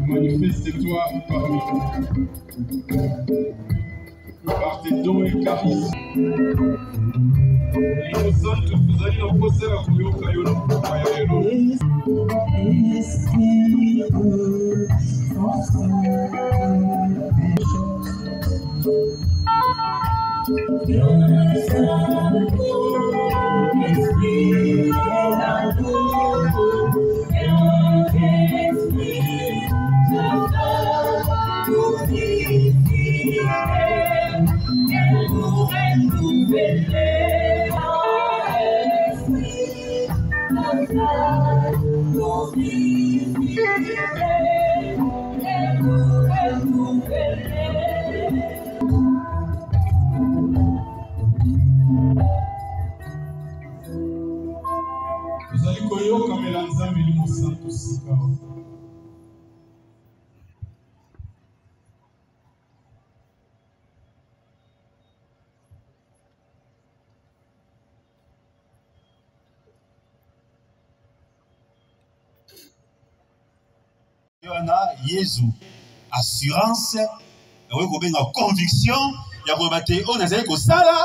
Manifeste-toi parmi nous. Par tes dons et charismes. Santo, kuzali na kosera kuyoka yo na kupa ya lelo. Yesu assurance oyo kobenga conviction ya kobate o nazali kosala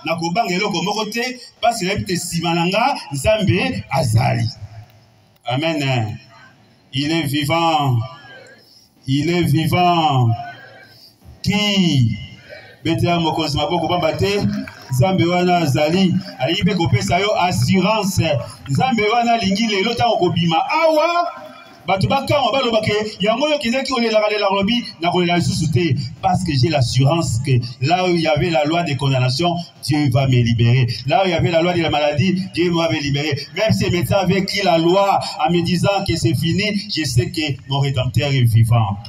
na kobanga eloko moko te parce que te simalanga nzambe azali. Amen. Il est vivant. Il est vivant. Qui? Betea mokonzi maboko pamba te. Nzambe wana azali. Alingi pe kopesa yo assurance. Nzambe wana lingi lelo tango kobima. Awa. Parce que j'ai l'assurance que là où il y avait la loi de condamnation, Dieu va me libérer. Là où il y avait la loi de la maladie, Dieu va me libérer. Même si médecins avaient écrit la loi en me disant que c'est fini, je sais que mon Rédempteur est vivant.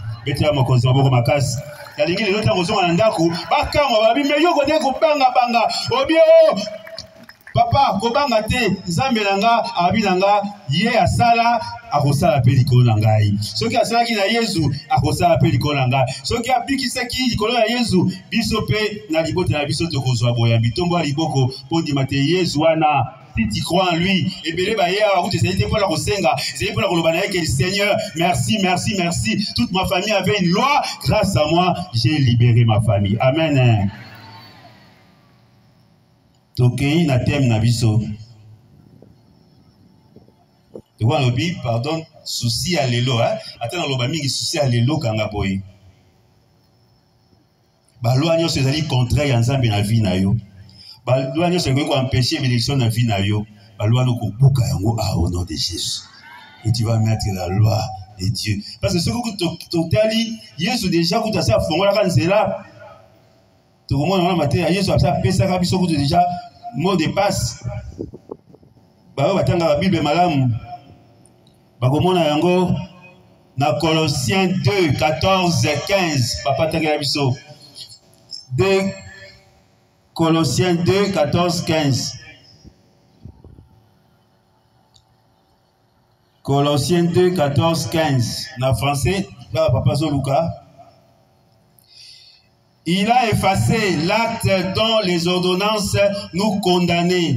Papa, kobanga te, nzambe nanga, abi nanga, ye asala, akosala pe likolo na ngai. Soki asalaki na Yesu, akosala pe likolo na ngai. Soki abikisaki likolo ya Yesu, biso pe na libote na biso tokozwa boyambi. Tombo ya liboko, po ndima te Yesu wana. Si tu crois en lui, et bien Seigneur, merci, merci, merci. Toute ma famille avait une loi, grâce à moi, j'ai libéré ma famille. Amen. Tokei na thème na biso. Tu vois le bi, pardon, souci à l'élo, hein. Attends le mingi souci à l'élo kanga boy. Ba loi nyo se zali contraire ensemble na vie na yo. Ba loi nyo se ko empêcher l'élection na vie na yo. Ba loi no ko buka yango au nom de Jésus. Et tu vas mettre la loi de Dieu. Parce que ce que tu tali, Yesu déjà que tu as fongola kan zela. Tu comprends na matin Yesu a pesa ka biso ko déjà mot de passe. Ba batanga la Bible malamu. Ba komona yango na Colossiens 2 14 15 papa tanga biso. 2 Colossiens 2 14 15. Colossiens 2 14 15 na français là papa Zoluka. Il a effacé l'acte dont les ordonnances nous condamnaient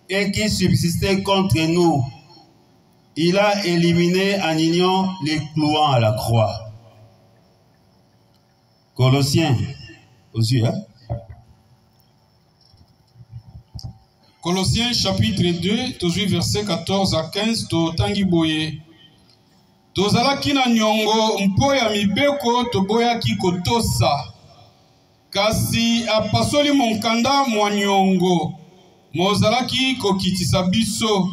et qui subsistait contre nous. Il a éliminé en union les clouant à la croix. Colossiens, aussi, hein? Colossiens chapitre 2, toujours verset 14 à 15, to tangi boye. Tozalaki na nyongo mpo ya mibeko toboyaki kotosa. Kasi apasoli monkanda mwa nyongo. Mozalaki kokitisa biso.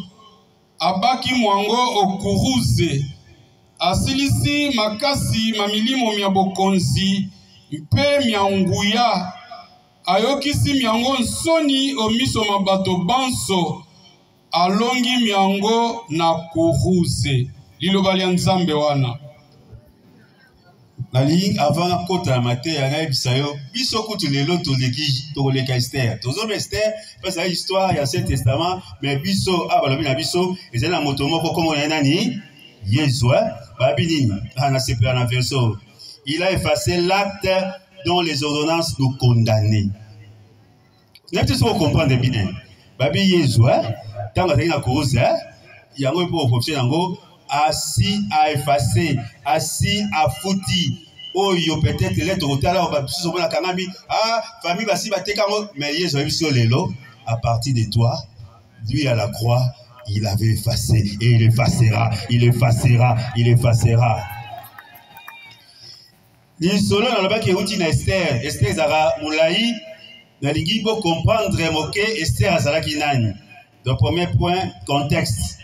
Abaki mwango okuruze. Asilisi makasi mamilimo mya bokonzi. Mpe mya nguya. Ayokisi miango nsoni omiso mabato banso. Alongi miango na kuruze. Liloba lya Nzambe wana. La ligne avant kota matin ya ngai bisayo biso kutu lelo to leka Esther. Tozo Esther parce que histoire ya Ancien Testament mais biso abalobi na biso ezali na moto moko comme na nani Yesu babi nini ana sepela na verso. Il a effacé l'acte dont les ordonnances nous condamnaient. N'est-ce pas comprendre bien? Babi Yesu tant que na cause yango pour option yango assis à effacer, assis à fouti. Oh, yo peut-être l'être au talent, famille basi batekango, mais Yesu a vu sur les lots, à partir de toi, lui à la croix, il avait effacé, et il effacera, il effacera, il effacera. L'isolo dans le bac est outil Esther, Esther Zara Moulaï, n'a lingi pour comprendre, moquer Esther Azalaki Nani. Donc, premier point, contexte.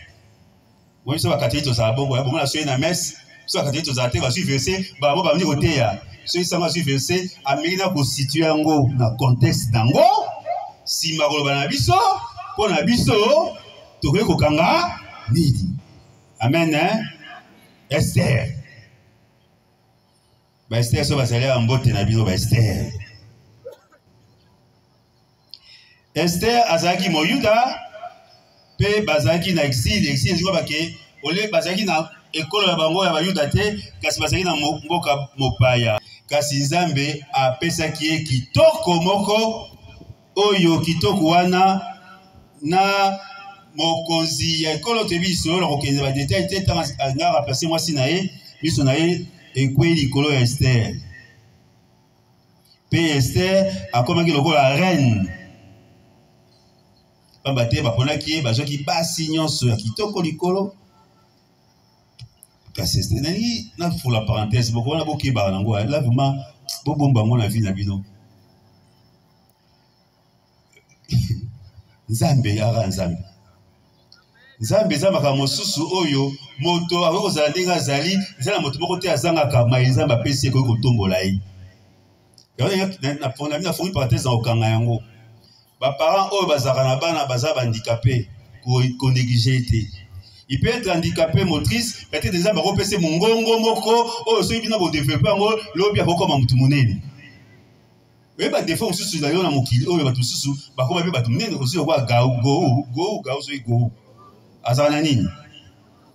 Oui, ça va catéter tout ça. Bon, bon, la soirée na messe, ça va catéter tout ça. Va suivre verset, bah, bon, bah, venir au théâtre. Ceux qui va suivre verset, Amérina pour situer en go, dans le contexte d'ango. Si ma rôle na biso, pour na biso, tu veux kokanga, nidi. Amen, hein? Esther. Bah, Esther, ça va s'aller en botte na biso, bah, Esther. Esther, Azaki Moyuda. Pe bazaki na exil jiko bake ole bazaki na ekolo ya bango ya bayuda te kasi bazaki na mboka mopaya kasi Nzambe apesaki ye kitoko moko oyo kitoko wana na mokonzi ya ekolo te biso lo kokenza ba detail te tanga ngara placer moi si na ye biso na ye ekwe likolo ya Esther pe Esther akomaki lokola reine bate baponaki bazoki basi nyonso ya kitoko likolo Kasi na pour la parenthèse, beaucoup on a beaucoup barango. Là vraiment, beaucoup bango la vie na bino. Nzambe yara nzambe. Nzambe zamba mosusu oyo moto ako zalinga zali, zala moto moko te azanga kama nzamba pesi ko kotombola yi. Na fongi parenthèse na okanga yango. Ba parents oyo bazaka na bana baza handicapé ko négliger été. Il peut être handicapé motrice, peut-être des gens qui ont mon gongo moko, ou ceux qui ont développé un lobby à comme un moutoumouné. Oui, bah des fois on se souvient dans mon kilo, on va tout sous, bah comme un peu moutoumouné, aussi on voit go, c'est go. Azanani.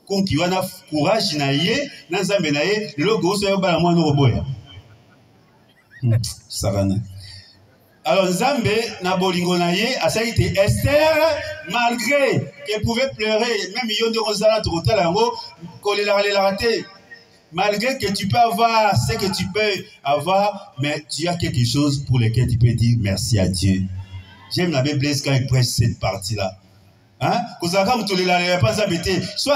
Quand qui va na courage naie, na zambe naie, le logo c'est un bas moi no boya. Sarana. Alors Nzambe na bolingo na ye a ça été Esther malgré qu'elle pouvait pleurer même million de rosala trotel yango kolela raté malgré que tu peux avoir ce que tu peux avoir mais tu as quelque chose pour lequel tu peux dire merci à Dieu. J'aime la Bible quand il prêche cette partie là. Hein? Sois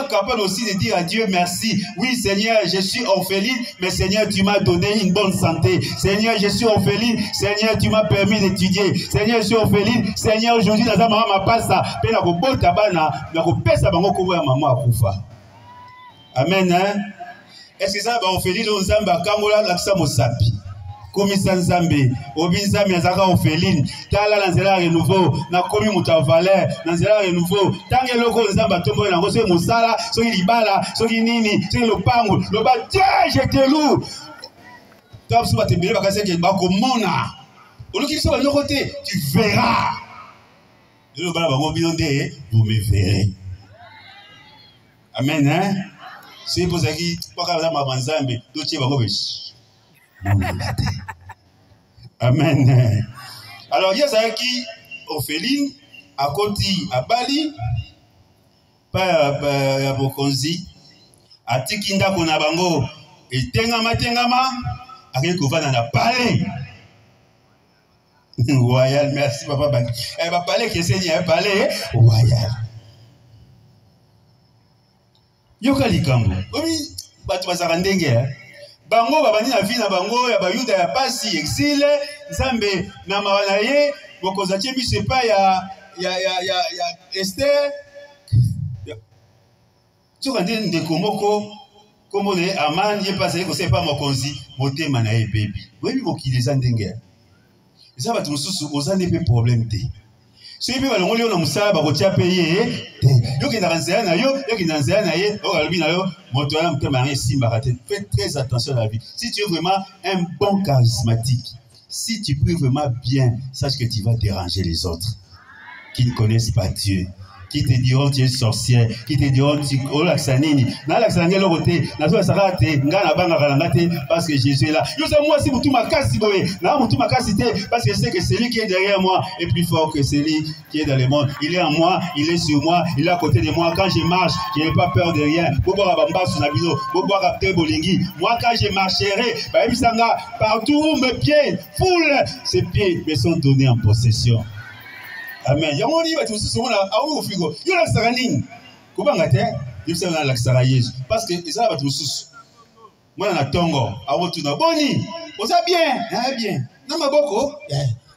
capable aussi de dire à Dieu merci. Oui Seigneur, je suis orpheline, mais Seigneur, tu m'as donné une bonne santé. Seigneur, je suis orpheline. Seigneur, tu m'as permis d'étudier. Seigneur, je suis orpheline. Seigneur, aujourd'hui, dans la maman m'a pas ça. Amen. Hein? Est-ce que ça va orpheline dans Zamba Kamola Laksa Mosapi? Komisa Nzambe, Obinzambe azaka orpheline, tala na nzela renouveau, na komi muta valeur, na nzela renouveau, tange loko Nzamba tombo na ngose musala, soki libala, soki nini, soki lopango, loba Dieu, je te loue. Top suba te bele bakase ke ba komona. Oloki so ba côté, tu verras. Le bala bango binonde, vous me verrez. Amen hein. C'est pour ça qui pas ka ma Nzambe, do tie bango be. Amen. Alors, il y a ça qui, orpheline, à Koti, à Bali, pas à Bokonzi, à Tikinda Konabango, et Tengama, à quel qu'on va dans la palais. Royal, merci, papa Bali. Elle va parler, que c'est un palais, royal. Yokali Kambo. Oui, tu vas s'arranger. Bango babani na vie na bango ya bayuda ya pasi exil Nzambe na mawana ye bokozatie biso pa ya Esther tukande ndeko moko komone Aman ye pasi ko sepa mokonzi motema na ye baby webi bokiliza ndenge eza batu mususu ozane pe problème te so yebi balongoli yo na musala bakotia pe ye yoki na kanzela na yo yoki na nzela na ye okalobi na yo moto ya mtema ya simba raté. Fais très attention à la vie. Si tu es vraiment un bon charismatique, si tu peux vraiment bien, sache que tu vas déranger les autres qui ne connaissent pas Dieu, qui te diront tu es sorcière, qui te diront tu es laxanini. Na laxanini le côté, na so sarate, ngana banga kalangate parce que Jésus est là. Yo sais moi si mutu makasi boye, na mutu makasi te parce que je sais que celui qui est derrière moi est plus fort que celui qui est dans le monde. Il est en moi, il est sur moi, il est à côté de moi. Quand je marche, je n'ai pas peur de rien. Bobo bamba sur na bino, bobo capter bolingi. Moi quand je marcherai, ba bisanga partout où mes pieds foule, ces pieds me sont donnés en possession. Amen. Yamoni va tout ce monde a au frigo. Yo la saranine. Kubanga te, yo se na la sarayeuse parce que ça va tout sous. Moi na tongo, a wotu na boni. Oza bien, bien. Na maboko,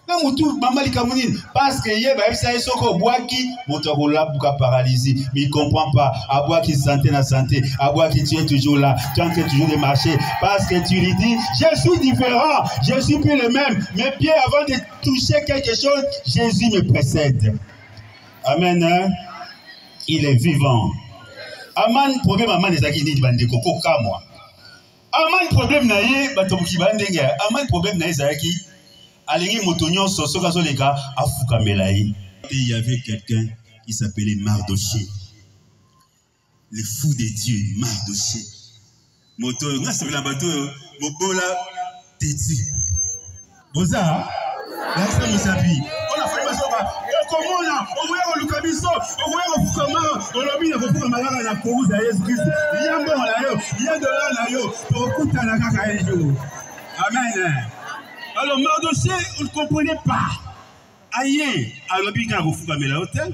na mutu mamali kamunine parce que ye ba bisa soko boaki, moto ko la buka paralysie, mais il comprend pas. A boaki santé na santé, a boaki tu es toujours là, tu es en train toujours de marcher parce que tu lui dis je suis différent, je suis plus le même. Mes pieds avant de toucher quelque chose, Jésus me précède. Amen. Hein? Il est vivant. Aman problème aman ezaki ni bande koko kamwa. Aman problème na ye batobuki bandenge. Aman problème na ezaki alingi motonyo soso kaso leka afuka melayi. Il y avait quelqu'un qui s'appelait Mardoché. Le fou de Dieu, Mardoché. Moto nga sabela bato mobola teti. Boza Laksa Mosapi. On a fait ma soba. Komona, owe lukabiso, owe fukama, olobina kofuka malaka na kouza Yesu Christ. Yambo na yo, yandela na yo, okuta na kaka ejo. Amen. Alors Mardoché, on ne comprenait pas. Aïe, alobina kofuka mela hôtel.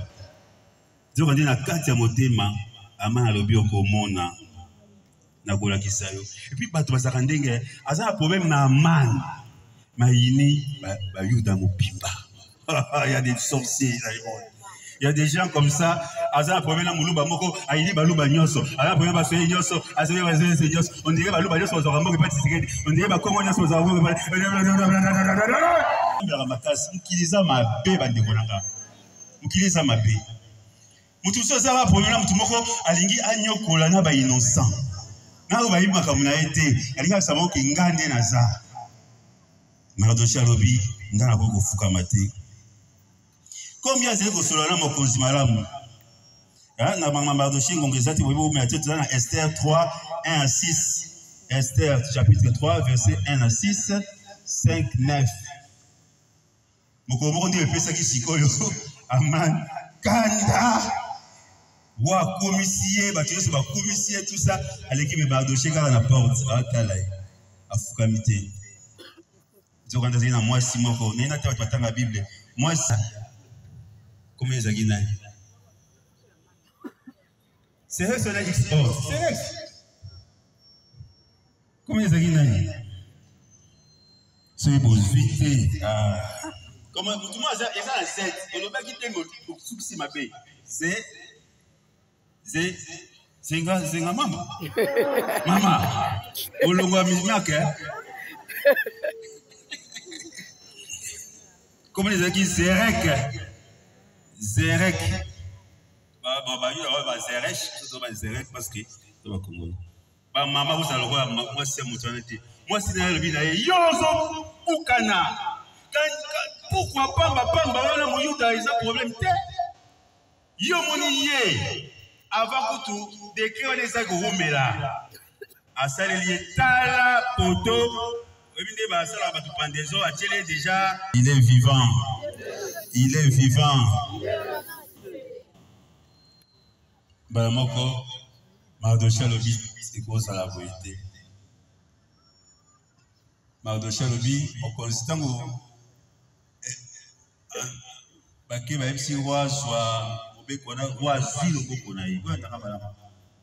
Donc on dit na kati ya motema, ama alobi okomona. nakola kisayo. Et puis bato basaka ndenge aza problème na man. Maïni ba yuda mopimba. Il y a des sorciers dans le monde. Il y a des gens comme ça, aza problème na muluba moko, aïni baluba nyonso. Aza problème ba soye nyonso, azabe ba soye nyonso. On dirait baluba nyonso za moko pas tisikedi. On dirait ba kongo nyonso za moko pas. Mbela makasi mukiliza mabe bandekolanga. Mukiliza mabe. Mutu so za ba problème na mutu moko alingi anyokola na ba innocent. Na ba yiba kamuna ete, alinga samo kingande na za. Mardoché alobi ndana ko fuka mate. Combien c'est que cela na mokonzi malamu? Ah na mama Mardoché ngongezati bobo mais tete dans Esther 3 1 à 6. Esther chapitre 3 verset 1 à 6 5 9. Moko ndi pesa ki sikoyo aman kanda wa commissaire ba tuyeso ba commissaire tout ça aleki me Mardoché kala na porte atalai afukamite. Quand on a moi si moko nena ta batanga la Bible moi ça comment les agina c'est vrai cela expose c'est vrai comment les agina c'est pour vite comment tout le monde a un set et le bac qui t'aime pour souci ma paix c'est nga mama mama olongo mimaka comment les amis Zerek bah il y a Zerek tout va Zerek parce que ça va comme bah maman vous allez voir moi c'est mon tonalité moi c'est dans le vide yozo ukana pourquoi pamba wana moyuda ils ont problème té yo moniye avant que tout décrire les agoromela à salelier tala poto. Il est vivant. Il est vivant. Balamoko, Mardoché Lobi, c'est quoi ça la vérité? Mardoché Lobi, au constant où Baké va être roi, soit roi Azil au Bokonaï.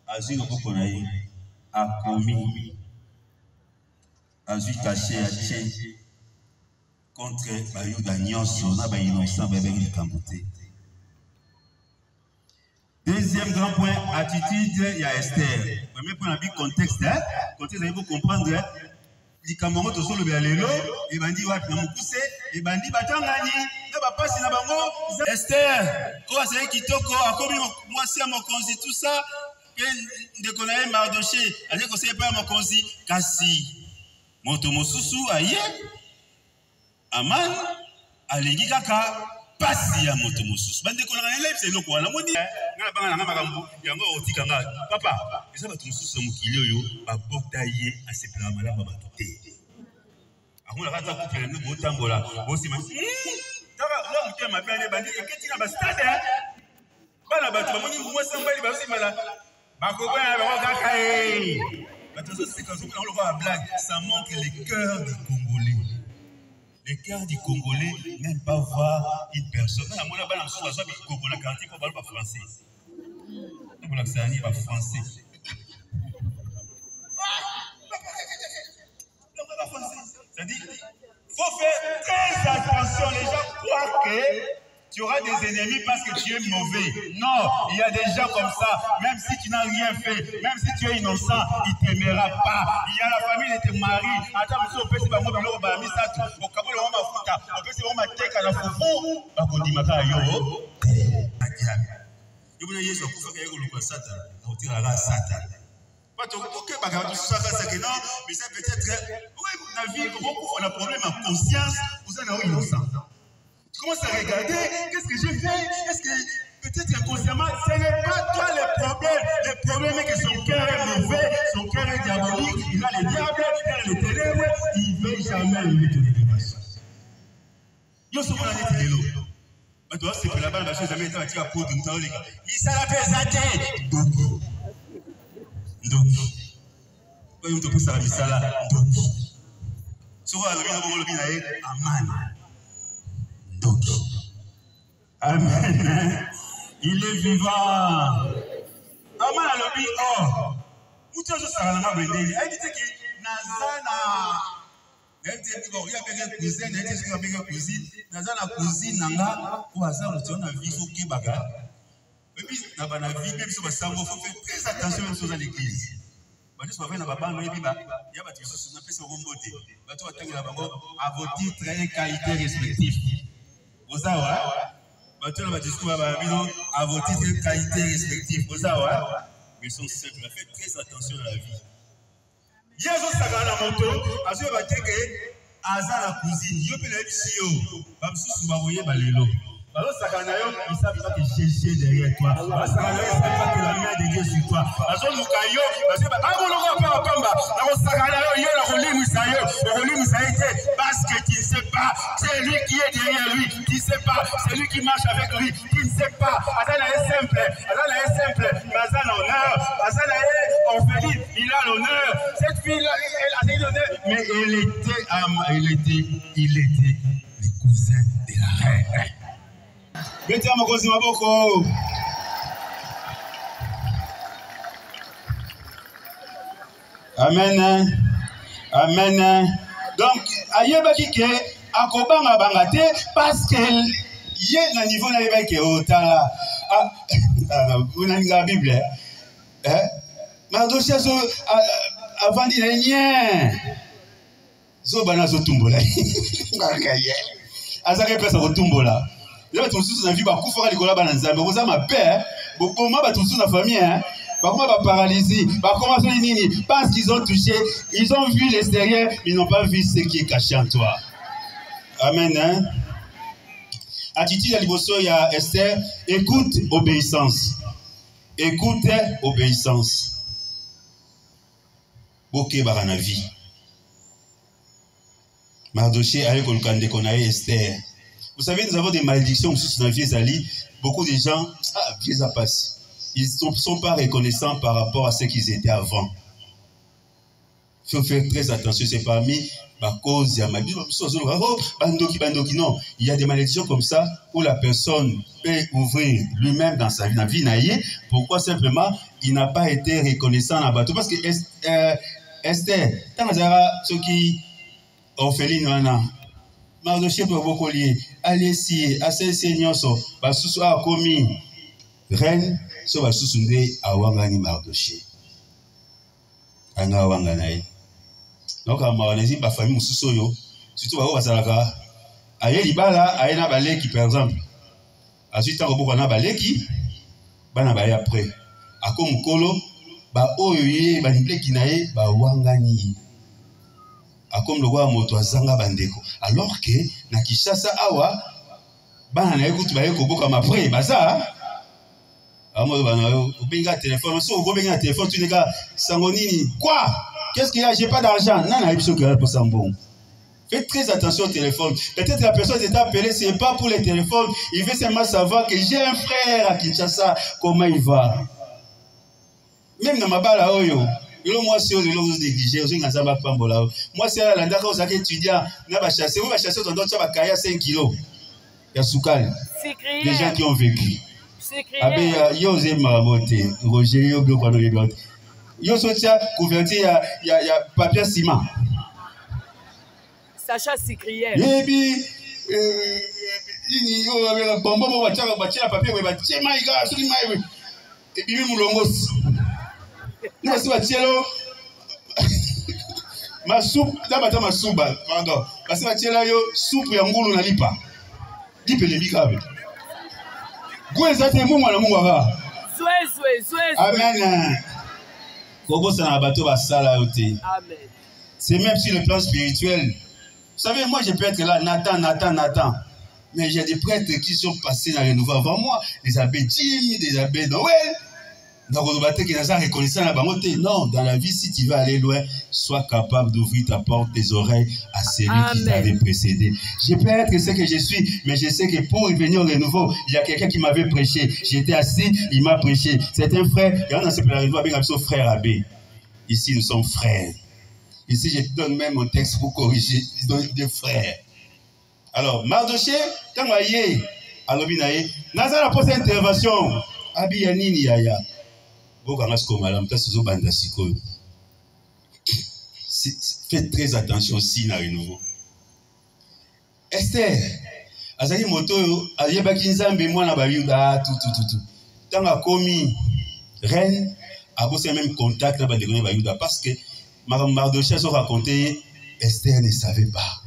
Azil au Bokonaï a commis. Azui caché contre Bayuda Nyonso, na innocent Babel Kamboté. Deuxième grand point, attitude, il y a Esther. Premier point, le contexte, contexte, il faut comprendre. Les Cameroun, tout le béalélo, et bandi wat na mukuse, et bandi batangani, na bapasi na bango. Esther, quoi c'est qui toko, a commis moi c'est mon consi tout ça, que de connaître Mardoché, a dit que c'est pas mon consi, kasi. Moto mosusu aye aman alingi kaka pasi ya moto mosusu bande ko na live c'est loko na moni na banga na makambo yango otika nga papa eza bato mosusu mokili oyo ba botaye asepela malamba batute akola kata ko pele no tambola bosi ma taba lo mutema bande bande eketi na ba stade bana bato bamoni mwa sambali ba simala bakoko na ba kaka ça montre le cœur du Congolais. Le cœur du Congolais n'aime pas voir une personne. On a pas français. C'est-à-dire, il faut faire très attention. Les gens croient que tu auras des ennemis parce que tu es mauvais. Non, il y a des gens comme ça. Même si tu n'as rien fait, même si tu es innocent, il ne t'aimera pas. Il y a la famille de tes maris. Attends, monsieur, on peut se faire un peu de misatu. Au Kabul, on va foutre. On peut se faire un peu de foufou. On dit, Maka, yo. Il y a des gens qui ont Satan. On tire à Satan. Mais c'est peut-être. Oui, la vie, comment on a un problème en conscience, vous en avez innocent. Tu commences à regarder, qu'est-ce que j'ai fait? Est-ce que peut-être inconsciemment, ce n'est pas toi le problème. Le problème est que son cœur est mauvais, son cœur est diabolique, il a le diable, il a le ténèbres, il ne veut jamais lui donner des machins. Yo sommes là, les télélos. Tu vois, c'est que là-bas, la chose jamais été à peau de nous. Il s'est la pesate. Doki. Quand tu peux ça, il s'est la doki. Souvent, le aman. Amen. Il est vivant. Amen. Uto zo saranga bendeli. Ayi tiki nazana. Bon, il y a quelqu'un cousin, il y a quelqu'un cousine. Nazana cousine nanga ou hasard tu on a vu faut que baga. Et puis na bana vie même sur basango faut faire très attention aux choses à l'église. Ba dis ba na baba no ebiba, il y a ba tu so na pesa rombote. Ba tu atangela bango à vos titres et qualités respectifs. Ozawa ba tu na ba discours ba bino à vos titres et qualités respectifs. Ozawa mais sont simples, faites très attention à la vie. Yezo sagala moto azo bateke azala cousine yo pele bisio bamsusu baboye balelo balo sagana yo isabi pas que Jésus derrière toi sagana yo isabi pas que la main de Dieu sur toi azo lukayo azo ba angolongo pa pamba na sagana yo na kolimu sayo kolimu saite parce que tu ne sais pas c'est lui qui est derrière lui tu ne sais pas c'est lui qui marche avec lui tu ne sais pas azala est simple azala honneur azala est orpheline il a l'honneur cette fille là elle a l'honneur mais il était le cousin de la reine. Mettez à mon cousin Maboko. Amen. Amen. Donc, ayebaki ke akobanga bangate parce que yé na niveau na yebaki otala. Vous n'avez pas la Bible. Mais dossier avant de rien. So bana so tumbola. Azaka pesa ko tumbola. Là tu sous na vie ba kufa likola bana nzambe. Koza ma père, bokoma ba tous na famille hein. Ba koma ba paralysé, ba commencer nini parce qu'ils ont touché, ils ont vu l'extérieur, mais ils n'ont pas vu ce qui est caché en toi. Amen hein. Attitude à liboso ya Esther, écoute obéissance. Écoute obéissance. Boké barana vie. Mardoché avec le Konae Esther. Vous savez, nous avons des malédictions sur la vie Zali. Beaucoup de gens, vieux ça passe. Ils ne sont pas reconnaissants par rapport à ce qu'ils étaient avant. Il faut faire très attention. C'est parmi ma cause. Non, il y a des malédictions comme ça où la personne peut ouvrir lui-même dans sa vie. Pourquoi simplement il n'a pas été reconnaissant en bateau? Parce que Esther, tant ceux qui orpheline wana Mardoché pour beaucoup lié allez si assez seigneur so ba susu a komi reine so ba susu nde awangani Mardoché anga wanganai donc amawanezi ba famille mususu yo surtout ba bazalaka aye libala aye na baleki par exemple ensuite tango boko na baleki bana ba ya après akomu kolo ba oyoye ba nibleki nae ba wangani comme le roi moto azanga bandeko alors que na Kinshasa awa bana na écoute ba yeko boka après baza amo bana yo benga téléphone so go benga téléphone tu nega sangonini quoi qu'est-ce qu'il y a j'ai pas d'argent nana biso que pour sambon. Faites très attention au téléphone. Peut-être la personne est appelée c'est pas pour le téléphone, il veut seulement savoir que j'ai un frère à Kinshasa, comment il va. Même dans ma bala oyo moi, si vous négligez, moi, c'est la landa quand vous avez étudié, vous avez chassé, vous avez chassé, vous avez 5 kilos. Il y a Soukal. Des gens qui ont vécu. Il y a Yosé Maramoté, Roger Yogo, Yosé couverture, il y a papier ciment. Sacha Sicrière. Et puis, il y a un bonbon, on va tirer le papier, on va tirer le et puis, nous l'ongos. Nous sommes tielo ma soupe d'abata ma soupe pardon parce que tiela yo soupe ya ngulu na lipa lipe le bikabe gweza te mungu na mungu aba zwe amen kobo sana bato ba sala yote amen. C'est même sur le plan spirituel. Vous savez, moi je peux être là Nathan mais j'ai des prêtres qui sont passés dans les nouveaux avant moi, des abbés Jim, des abbés Noël. Non, dans la vie, si tu veux aller loin, sois capable d'ouvrir ta porte, tes oreilles à celui qui t'avait précédé. Je peux être ce que je suis, mais je sais que pour y venir au renouveau, il y a quelqu'un qui m'avait prêché. J'étais assis, il m'a prêché. C'est un frère, il y en a un frère abbé. Ici, nous sommes frères. Ici, je te donne même mon texte pour corriger. Ils sont des frères. Alors, Mardoché, quand on y est, alors, Nazara pose intervention. Abi Yanini Yaya. Faites très attention aussi à renouveau. Esther, azali moto ayebaki nzambe mwana ba Yuda tout. Tant a commis reine, a bossé même contact na ba Yuda parce que Mardochée a raconté, Esther ne savait pas.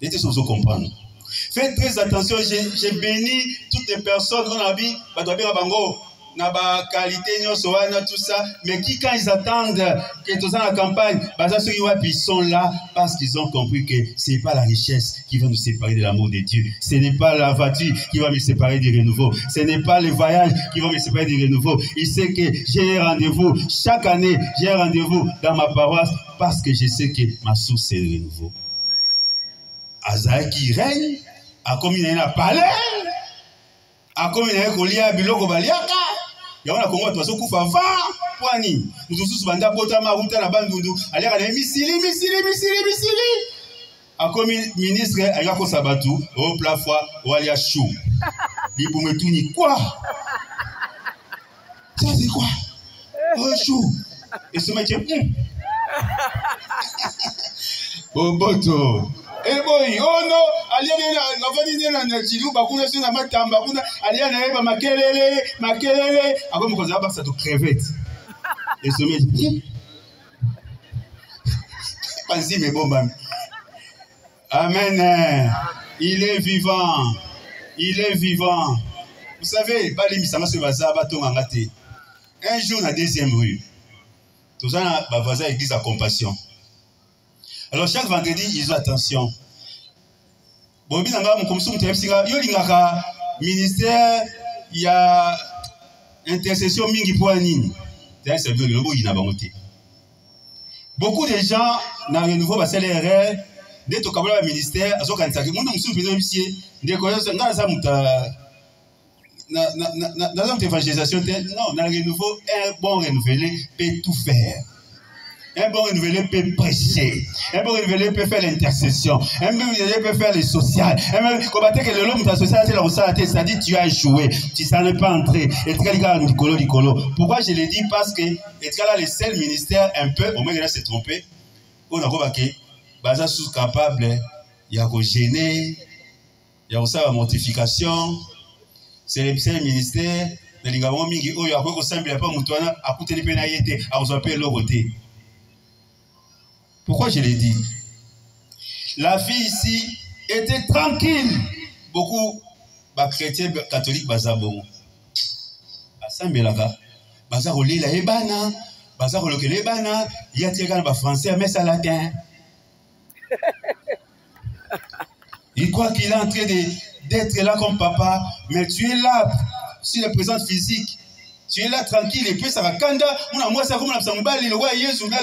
Et tout ça comprendre. Faites très attention, j'ai béni toutes les personnes qu'on a vu, bango na ba qualité tout ça, mais qui quand ils attendent que tous dans la campagne, ils sont là parce qu'ils ont compris que ce n'est pas la richesse qui va nous séparer de l'amour de Dieu, ce n'est pas la voiture qui va me séparer du renouveau, ce n'est pas le voyage qui va me séparer du renouveau. Il sait que j'ai un rendez-vous, chaque année j'ai un rendez-vous dans ma paroisse parce que je sais que ma source c'est le renouveau. Azaï qui règne, a comme il y a un palais, a comme il y a un collier à biloko baliaka. Il y a un Congo qui a un poani. Nous tous banda bota maruta na bandundu. Ali a dit misili. A comme ministre a eu un sabatu au plafond ou alia chou. Il pour me tourner quoi? Ça c'est quoi? Oh chou. Et ce mec Boboto. Eh boy, oh non, aliana na chilu bakuna sina matamba kuna aliana eba makelele ako mkoza ba ça to crevette. Et ce mec Panzi mais bon bam. Amen. Il est vivant. Vous savez, pas les misama se baza ba to ngate. Un jour na deuxième rue. Tous ça ba voisin église à compassion. Alors chaque vendredi, ils ont attention. Bon, bien comme ça, ministère, il y a intercession mingi pour Anine. Beaucoup de gens dans le nouveau bassin RR, dès que le ministère, ils ont quand ils dans l'évangélisation, non, dans le nouveau, un bon renouvelé peut tout faire. Un bon renouvelé peut prêcher. Un bon renouvelé peut faire l'intercession. Un bon renouvelé peut faire le social. Un bon combattre que l'homme de la société, c'est-à-dire tu as joué, tu ne savais pas entrer. Et tu as dit pourquoi je le dis? Parce que tu as le seul ministère un peu, au moins il a se trompé. On a dit que sous capable, il y a gêner, il y a aussi la mortification. C'est le seul ministère. Il y a mingi il y a pas mutuana à coûter les pénalités, à vous appeler l'aureté. Pourquoi je l'ai dit? La fille ici était tranquille. Beaucoup de chrétiens catholiques bazabon. Asambelaka. Bazaroli la ebana, bazaroli lebana, yatika na français mais ça latin. Il croit qu'il est en train d'être là comme papa, mais tu es là sur la présence physique. Tu es là tranquille et puis ça va kanda moi ça comme la sambali le roi Jésus là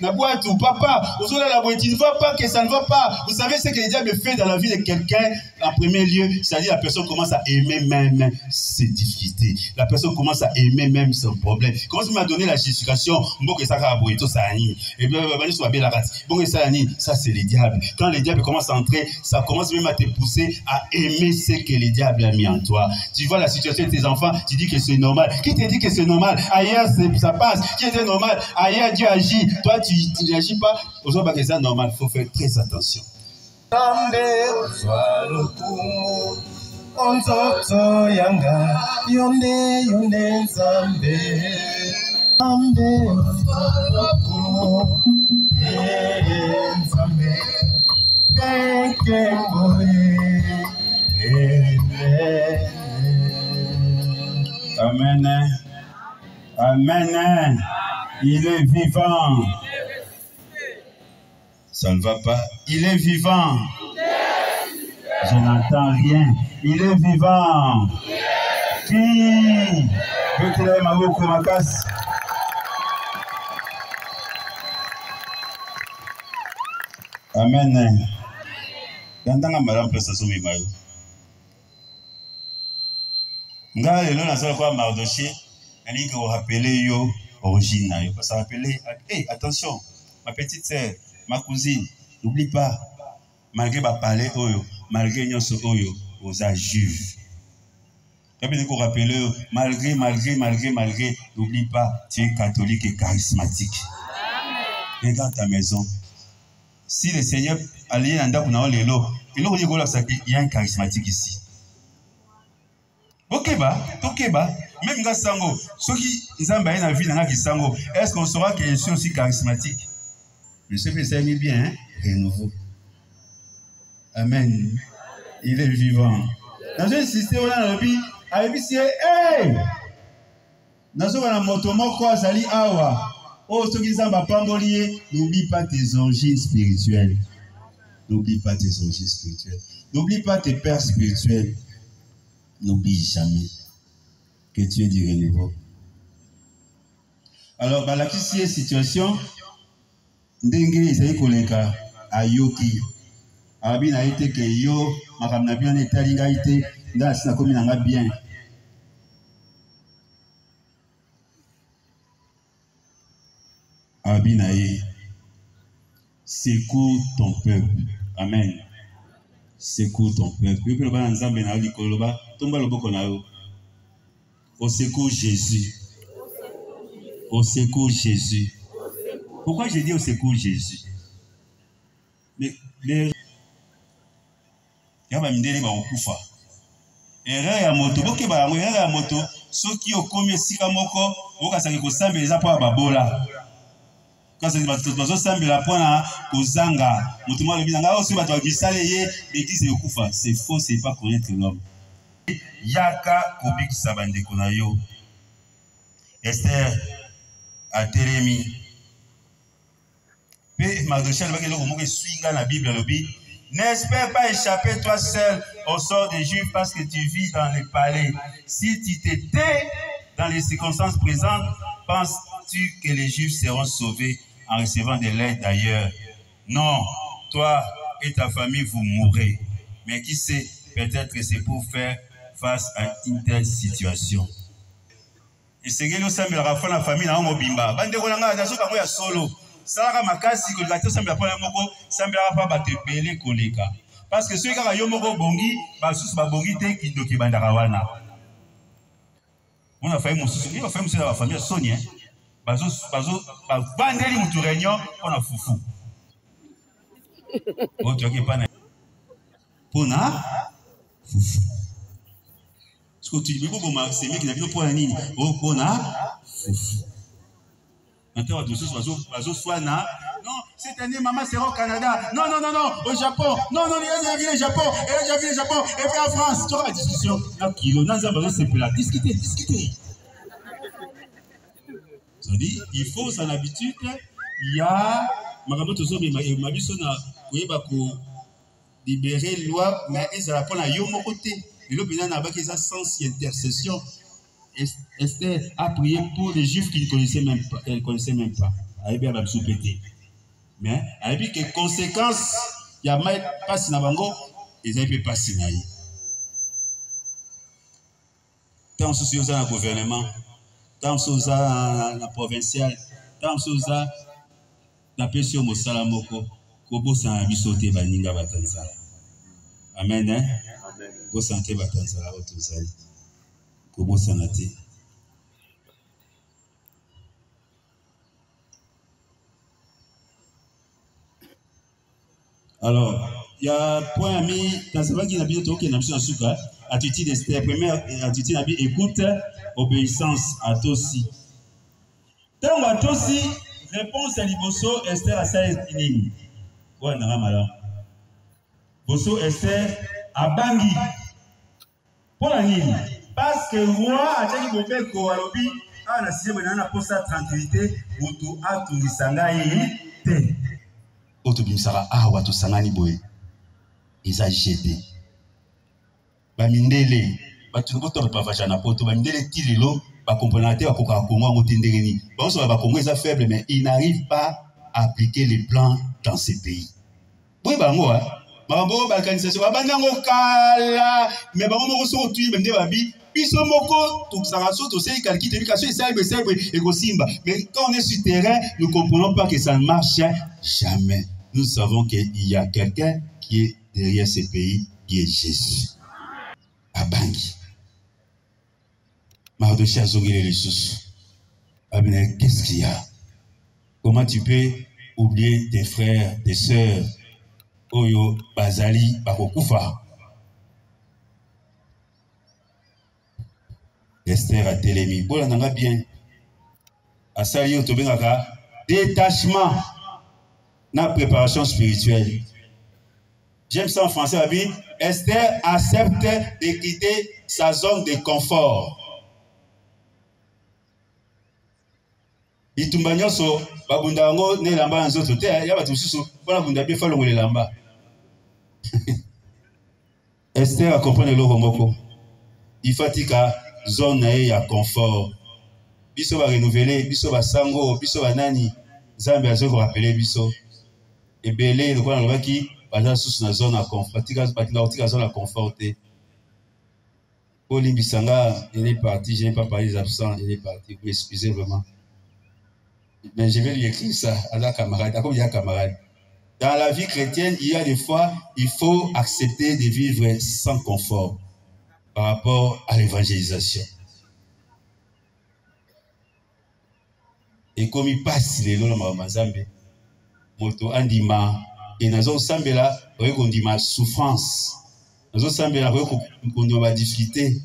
na boîte ou papa vous la boîte il ne va pas que ça ne va pas. Vous savez ce que le diable fait dans la vie de quelqu'un en premier lieu, c'est-à-dire la personne commence à aimer même ses difficultés, la personne commence à aimer même son problème, commence à donner la justification bon que ça va boîte ça ani et bien sur la race bon que ça ani, ça c'est le diable. Quand le diable commence à entrer, ça commence même à te pousser à aimer ce que le diable a mis en toi. Tu vois la situation de tes enfants, tu dis que c'est normal. Qui te dit que c'est normal? Ailleurs, ça passe. Qui était normal? Ailleurs, Dieu agit. Toi, tu n'agis pas. Aujourd'hui, c'est normal. Il faut faire très attention. Amen. Amen. Il est vivant. Ça ne va pas. Il est vivant. Je n'entends rien. Il est vivant. Qui veut qu'il ait ma boucle, ma casse? Amen. Gandanga madame prestation mimayo. Nga lelo nazala kwa Mardochée, nani que vous rappelez yo origine na yo. Ça rappeler, hey, attention, ma petite sœur, ma cousine, n'oublie pas, malgré ba parler oyo, malgré nyoso oyo, aux juifs. Quand on rappelle, malgré, n'oublie pas, tu es catholique et charismatique. Regarde ta maison. Si le Seigneur allait en Dakuna Lelo, il y a un charismatique ici. Ok, même dans Sango, ceux qui ont la vie dans la Sango, est-ce qu'on saura que je suis aussi charismatique? Je sais que ça aime bien, hein? Renouveau. Amen. Il est vivant. Dans un système, on a le hey! Dans un motomo quoi, Zali Awa. Oh, ceux qui sont pambolier, n'oublie pas tes origines spirituelles. N'oublie pas tes origines spirituelles. N'oublie pas tes pères spirituels. N'oublie jamais que tu es du renouveau. Alors, la situation, Ndenge Isaïe Koleka, Ayoki, Abi n'a été que yo, Makam n'a bien été l'ingalité, dans la commune n'a bien. Abi naïe, secours ton peuple. Amen. Secours ton peuple. Puis le bas ensemble na li koloba, tomba le boko na yo. Au secours Jésus. Au secours Jésus. Pourquoi j'ai dit au secours Jésus? Mais les ya ba mindele ba okufa. Erreur ya moto, boke ba erreur ya moto, soki okomi sika moko, okasaki ko sambeleza po babola. Quand c'est bazo sambela po na kozanga, moto mo lebinanga osi bato bisale ye, l'église okufa. C'est faux, c'est pas connaître l'homme. Yaka kobikisa bandeko na yo. Esther a Télémi. Pe Mardochée va que le mot swinga la Bible lobi. N'espère pas échapper toi seul au sort des Juifs parce que tu vis dans les palais. Si tu t'étais dans les circonstances présentes, penses-tu que les Juifs seront sauvés en recevant de l'aide d'ailleurs? Non, toi et ta famille vous mourrez. Mais qui sait, peut-être que c'est pour faire face à une telle situation. Et c'est que nous sommes la famille dans le bimba. Bande kolanga dazo bango ya solo. Salaka makasi ko gâteau sambela pona moko sambela pa batepele koleka. Parce que ceux qui ont moko bongi, ba susu ba bongi te ki doki bandaka wana. On a fait mon souci, on a fait monsieur la famille Sonia. Bazo bandeli mutu réunion on a foufou. Oh tu as pas na pona foufou. Ce que tu dis beaucoup ma c'est mec qui n'a pas pour la nini. Oh pona foufou. Maintenant, bazo soit na. Non, cette année, maman sera au Canada. Non, au Japon. Non, il a déjà vu le Japon. Elle a déjà vu le Japon. Elle fait en France. Tu auras la discussion. C'est pour la discuter. Ça dit, il faut s'en habitude. Il y a. Libérer loi, mais ils ont pour la yomo côté. Et là, il y a un sens d'intercession. Esther a prié pour les Juifs qui ne connaissaient même pas. Elle ne connaissait même pas. Elle a soupété. Mais elle a dit que conséquences, il y a mal passé dans Bango, ils n'avaient pas passé dans tant souci dans le gouvernement, tant souci dans la provinciale, tant souci dans la pression au Salamoko, Kobo sans bisoté Baninga Batanzala. Amen. Amen. Kobo santé Batanzala Otozali. Kobo sanate. Alors, il y a un point ami dans ce qui n'a pas été ok, n'a pas souka. Attitude d'Esther, première attitude n'a pas écoute, obéissance à Tossi. Tant à Tossi, réponse à Liboso, Esther à 16 lignes. Ouais, n'a pas mal. Boso Esther à Bangui. Pour la ligne. Parce que roi a dit qu'il faut faire Koualobi, à la sixième année, on a posé la tranquillité, Moutou a tout dit. Otobimsara awa to sangani boy eza jeté ba mindele ba tuko to pa vachana poto ba mindele tilelo ba componateur ba koka kongo ngotindengeni ba so ba kongo eza faible mais il n'arrive pas à appliquer les plans dans ces pays boy bango ba ba organisation ba bango kala mais ba moko so tuyi bende ba bi biso moko to saraso to sei calcul éducation et gosimba mais quand on est sur terrain nous comprenons pas que ça ne marche jamais. Nous savons qu'il y a quelqu'un qui est derrière ce pays, qui est Jésus. À Bangui. Mardoché a zongé les sous. Qu'est-ce qu'il y a? Comment tu peux oublier tes frères, tes sœurs? Oyo, Bazali, Bakokufa. Esther a télémi. Bon, on a bien. A sali otobengaka détachement na préparation spirituelle. J'aime ça en français, la Bible. Esther accepte de quitter sa zone de confort. Itumba nyonso babunda ngo ne lamba nzoto te ya batu susu pona bunda be fa longo le lamba. Esther a compris le moko. Il fatika zone ya confort. Biso va renouveler, biso va sango, biso va nani. Zambe azo ko rappeler biso. Ebele le kwa na ki baza susu na zone à confort. Fatika batika zone à conforter. Pauline Bissanga, il est parti, je n'ai pas parlé des absents, il est parti. Vous m'excusez vraiment. Mais je vais lui écrire ça à la camarade, comme il y a camarade. Dans la vie chrétienne, il y a des fois, il faut accepter de vivre sans confort par rapport à l'évangélisation. Et comme il passe les lois dans Mazambe, moto andima et nazo sambela, on dit ma souffrance. Nazo sambela, on dit ma difficulté.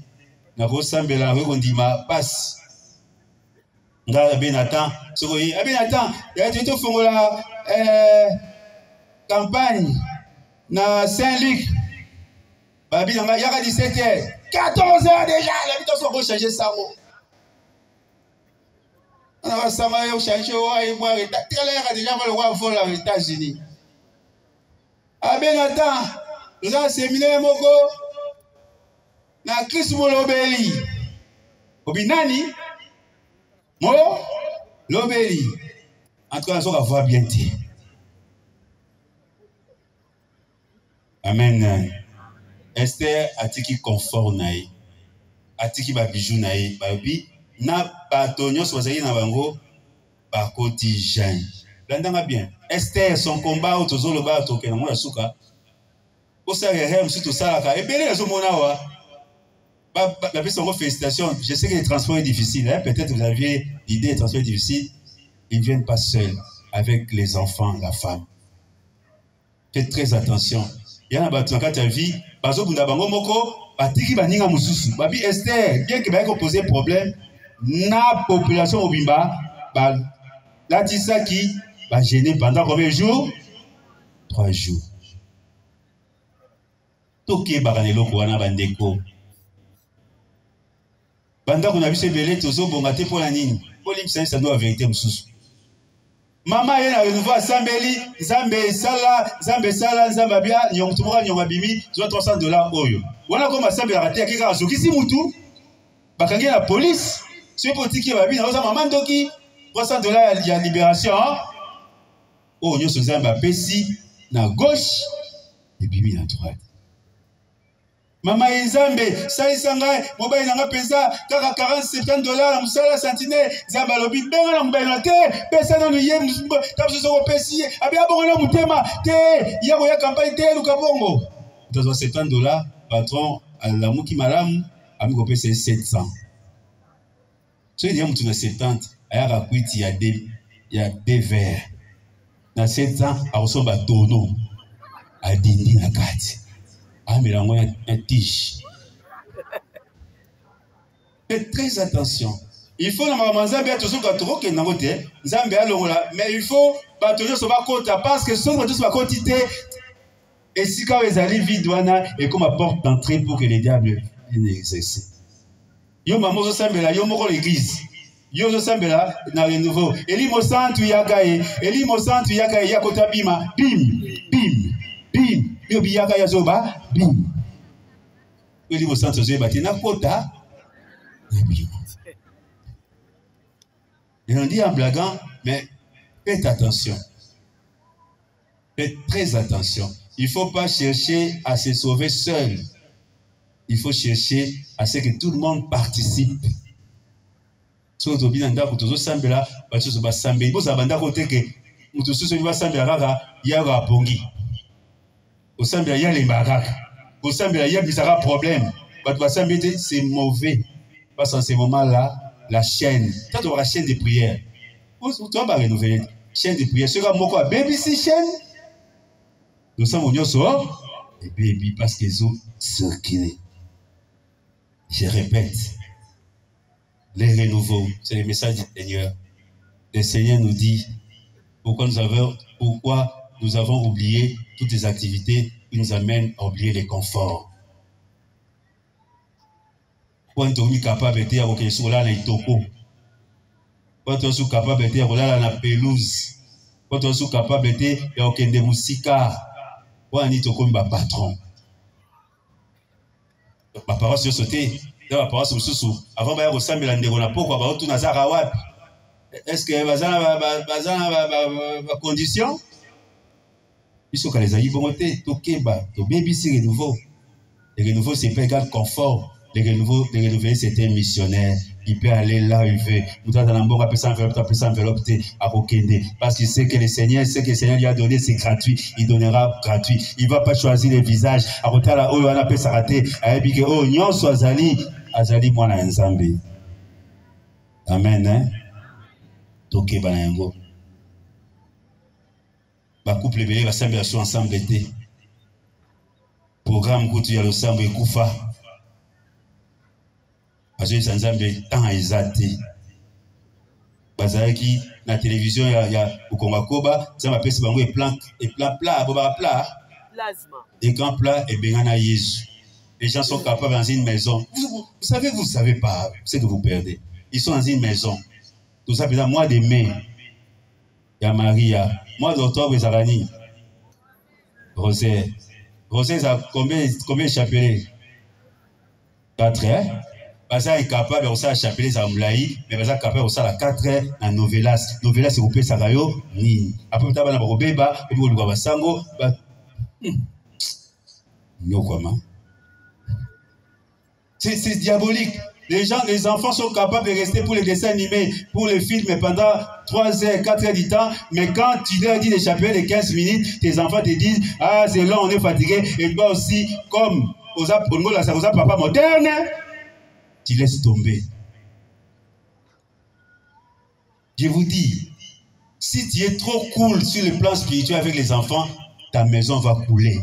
Nazo sambela, on dit ma passe. Nga Benatan, sokoyi Benatan, ya tu fongola campagne na Saint-Luc. Babi nga yaka 17h, 14h déjà, la vie doit se changer ça. On va sama yo changer et moi télé déjà va le voir vol aux États-Unis. Benatan, nous avons séminaire moko na Chris Molobeli. Obinani Mo, l'obéli. En tout cas, on va voir bien. Amen. Esther a dit qu'il confort naï. A dit qu'il va bijou naï. Babi, na batonyo soisei na bango, ba quotidien. L'entendez bien. Esther, son combat au tozo le ba toke na mona suka. Au sarere, monsieur tout ça là. Et bien les omonawa. Félicitations. Je sais que les transports sont difficiles. Hein? Peut-être vous aviez l'idée des transports difficiles. Ils ne viennent pas seuls, avec les enfants, la femme. Faites très attention. Il y en a qui ont vie. Bazo Bundabango Moko, Batiki Baninga Moussousou. Babi Esther, bien que vous posé problème, la population au Bimba, la tissa qui va gêner pendant combien de jours? 3 jours. Toké Baranelo Kouana Bandeko. Pendant qu'on a vu ce belé, tous au bon gâté pour la ligne. Pour l'imsien, ça doit vérité moussous. Maman, il y a un nouveau Sambeli, Zambe Sala, Zambabia, Nyongtumura, Nyongabimi, $300 Oyo. Voilà comment Sambe a raté à quelqu'un à Zokisi Moutou. Bakangi la police, ce petit qui va bien, maman Doki, $300, il y a libération. Oh, nous sommes Zamba Pessi, na gauche, et Bibi na droite. Mama Izambe, Saïsanga, mobile nanga pesa, kaka $40-70, musala sentinelle, Zamba lobi, benga na mobile na te, pesa na nuye, tapso soko pesi, abi abongo na mutema, te, yako ya campagne te, luka bongo. $70, patron, à la mouki malamu, ami ko pesa 700. So il y a mutu na 70, ayaka kwiti ya des verres. Na 700, a resomba tono, a dindi na kati. Mais là, un tige. Faites très attention. Il faut mais il faut bâtonner sur ma côte parce que sur ma quantité et si quand les alliés vides et comme porte d'entrée pour que les diables exercent. Yo maman sambela yo moko l'église. Yo sambela na renouveau. Eli mo santu yakae, eli mo santu yakae yakota bima, bim, bim, bim. Yo biyaka ya zoba, bim. Eli mo santu zoba tina kota. Et on dit en blaguant, mais faites attention. Faites très attention. Il ne faut pas chercher à se sauver seul. Il faut chercher à ce que tout le monde participe. Si vous avez un peu de sambela, vous avez sambela. Vous avez un peu de sambela, il y a un bongi. Au sambela, il y a les maracas. Au sambela, il y a des problèmes. C'est mauvais. parce qu'en ce moment-là, la chaîne, quand on aura la chaîne de prière, tu vas renouveler chaîne de prière. Ce qu'on a baby si chaîne, nous sommes au Nyoso, et baby parce qu'ils ont circulé. Je répète, les renouveaux, c'est le message du Seigneur. Le Seigneur nous dit pourquoi nous avons oublié toutes les activités qui nous amènent à oublier les conforts. Pourquoi nous sommes capables de dire que sur là, les toko. Pourquoi nous sommes capables de dire que là, la pelouse. Pourquoi nous sommes capables de dire que nous sommes sika. Pourquoi nous sommes patron. Ma parole sur sauter. Ma parole sur sous. Avant de ressemble à l'endroit pourquoi tout nazara wap. Est-ce que la condition? Il faut que les aïeux vont être tokeba, to baby si renouveau. Les renouveaux c'est pas égal confort. Les renouveaux c'est un missionnaire. Il peut aller là où il veut. Nous dans la bonne appeler ça enveloppe à Kokende. Parce qu'il sait que le Seigneur lui a donné, c'est gratuit. Il donnera gratuit. Il ne va pas choisir les visages. À côté là, on appelle ça raté. À dire que oh nyon soit azali moi na nzambe. Amen hein. Toke banango. Ba couple belé va s'embêter ensemble l'été. Programme coutu ya losambo ekufa. Parce que Sanzambe temps exacté. Bazaki na télévision ya Ukonga Koba, ça m'appelle ce bango et plat boba plat. Plasma. Écran plat et bengana Jésus. Les gens sont capables dans une maison. Vous savez pas, c'est que vous perdez. Ils sont dans une maison. Tout ça pendant mois de mai. Il y a Maria, mois d'octobre Zarani. Rosé, ça combien de chapelets? 4 hein? Baza est capable de faire chapelet à Moulaï, mais Baza est capable de faire la 4 heures à Novelas. Novelas, c'est coupé Sarayo, ni. Après, tu as un bébé, et puis tu as un sango. C'est diabolique. Les enfants sont capables de rester pour les dessins animés, pour les films pendant 3 heures, 4 heures du temps. Mais quand tu leur dis d'échapper de 15 minutes, tes enfants te disent ah, c'est long, on est fatigué. Et toi aussi, comme aux papa moderne, tu laisses tomber. Je vous dis, si tu es trop cool sur le plan spirituel avec les enfants, ta maison va couler.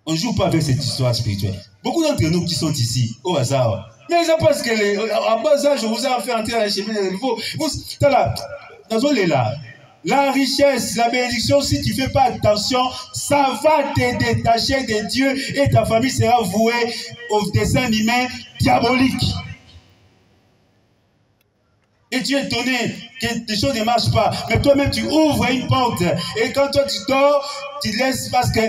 On ne joue pas avec cette histoire spirituelle. Beaucoup d'entre nous qui sont ici, au hasard, mais c'est parce que à bas âge, je vous ai fait entrer dans les chemins de nouveau. La richesse, la bénédiction, si tu ne fais pas attention, ça va te détacher de Dieu et ta famille sera vouée aux dessins animés diaboliques. Et tu es étonné que les choses ne marchent pas. Mais toi-même, tu ouvres une porte. Et quand toi, tu dors, tu laisses parce que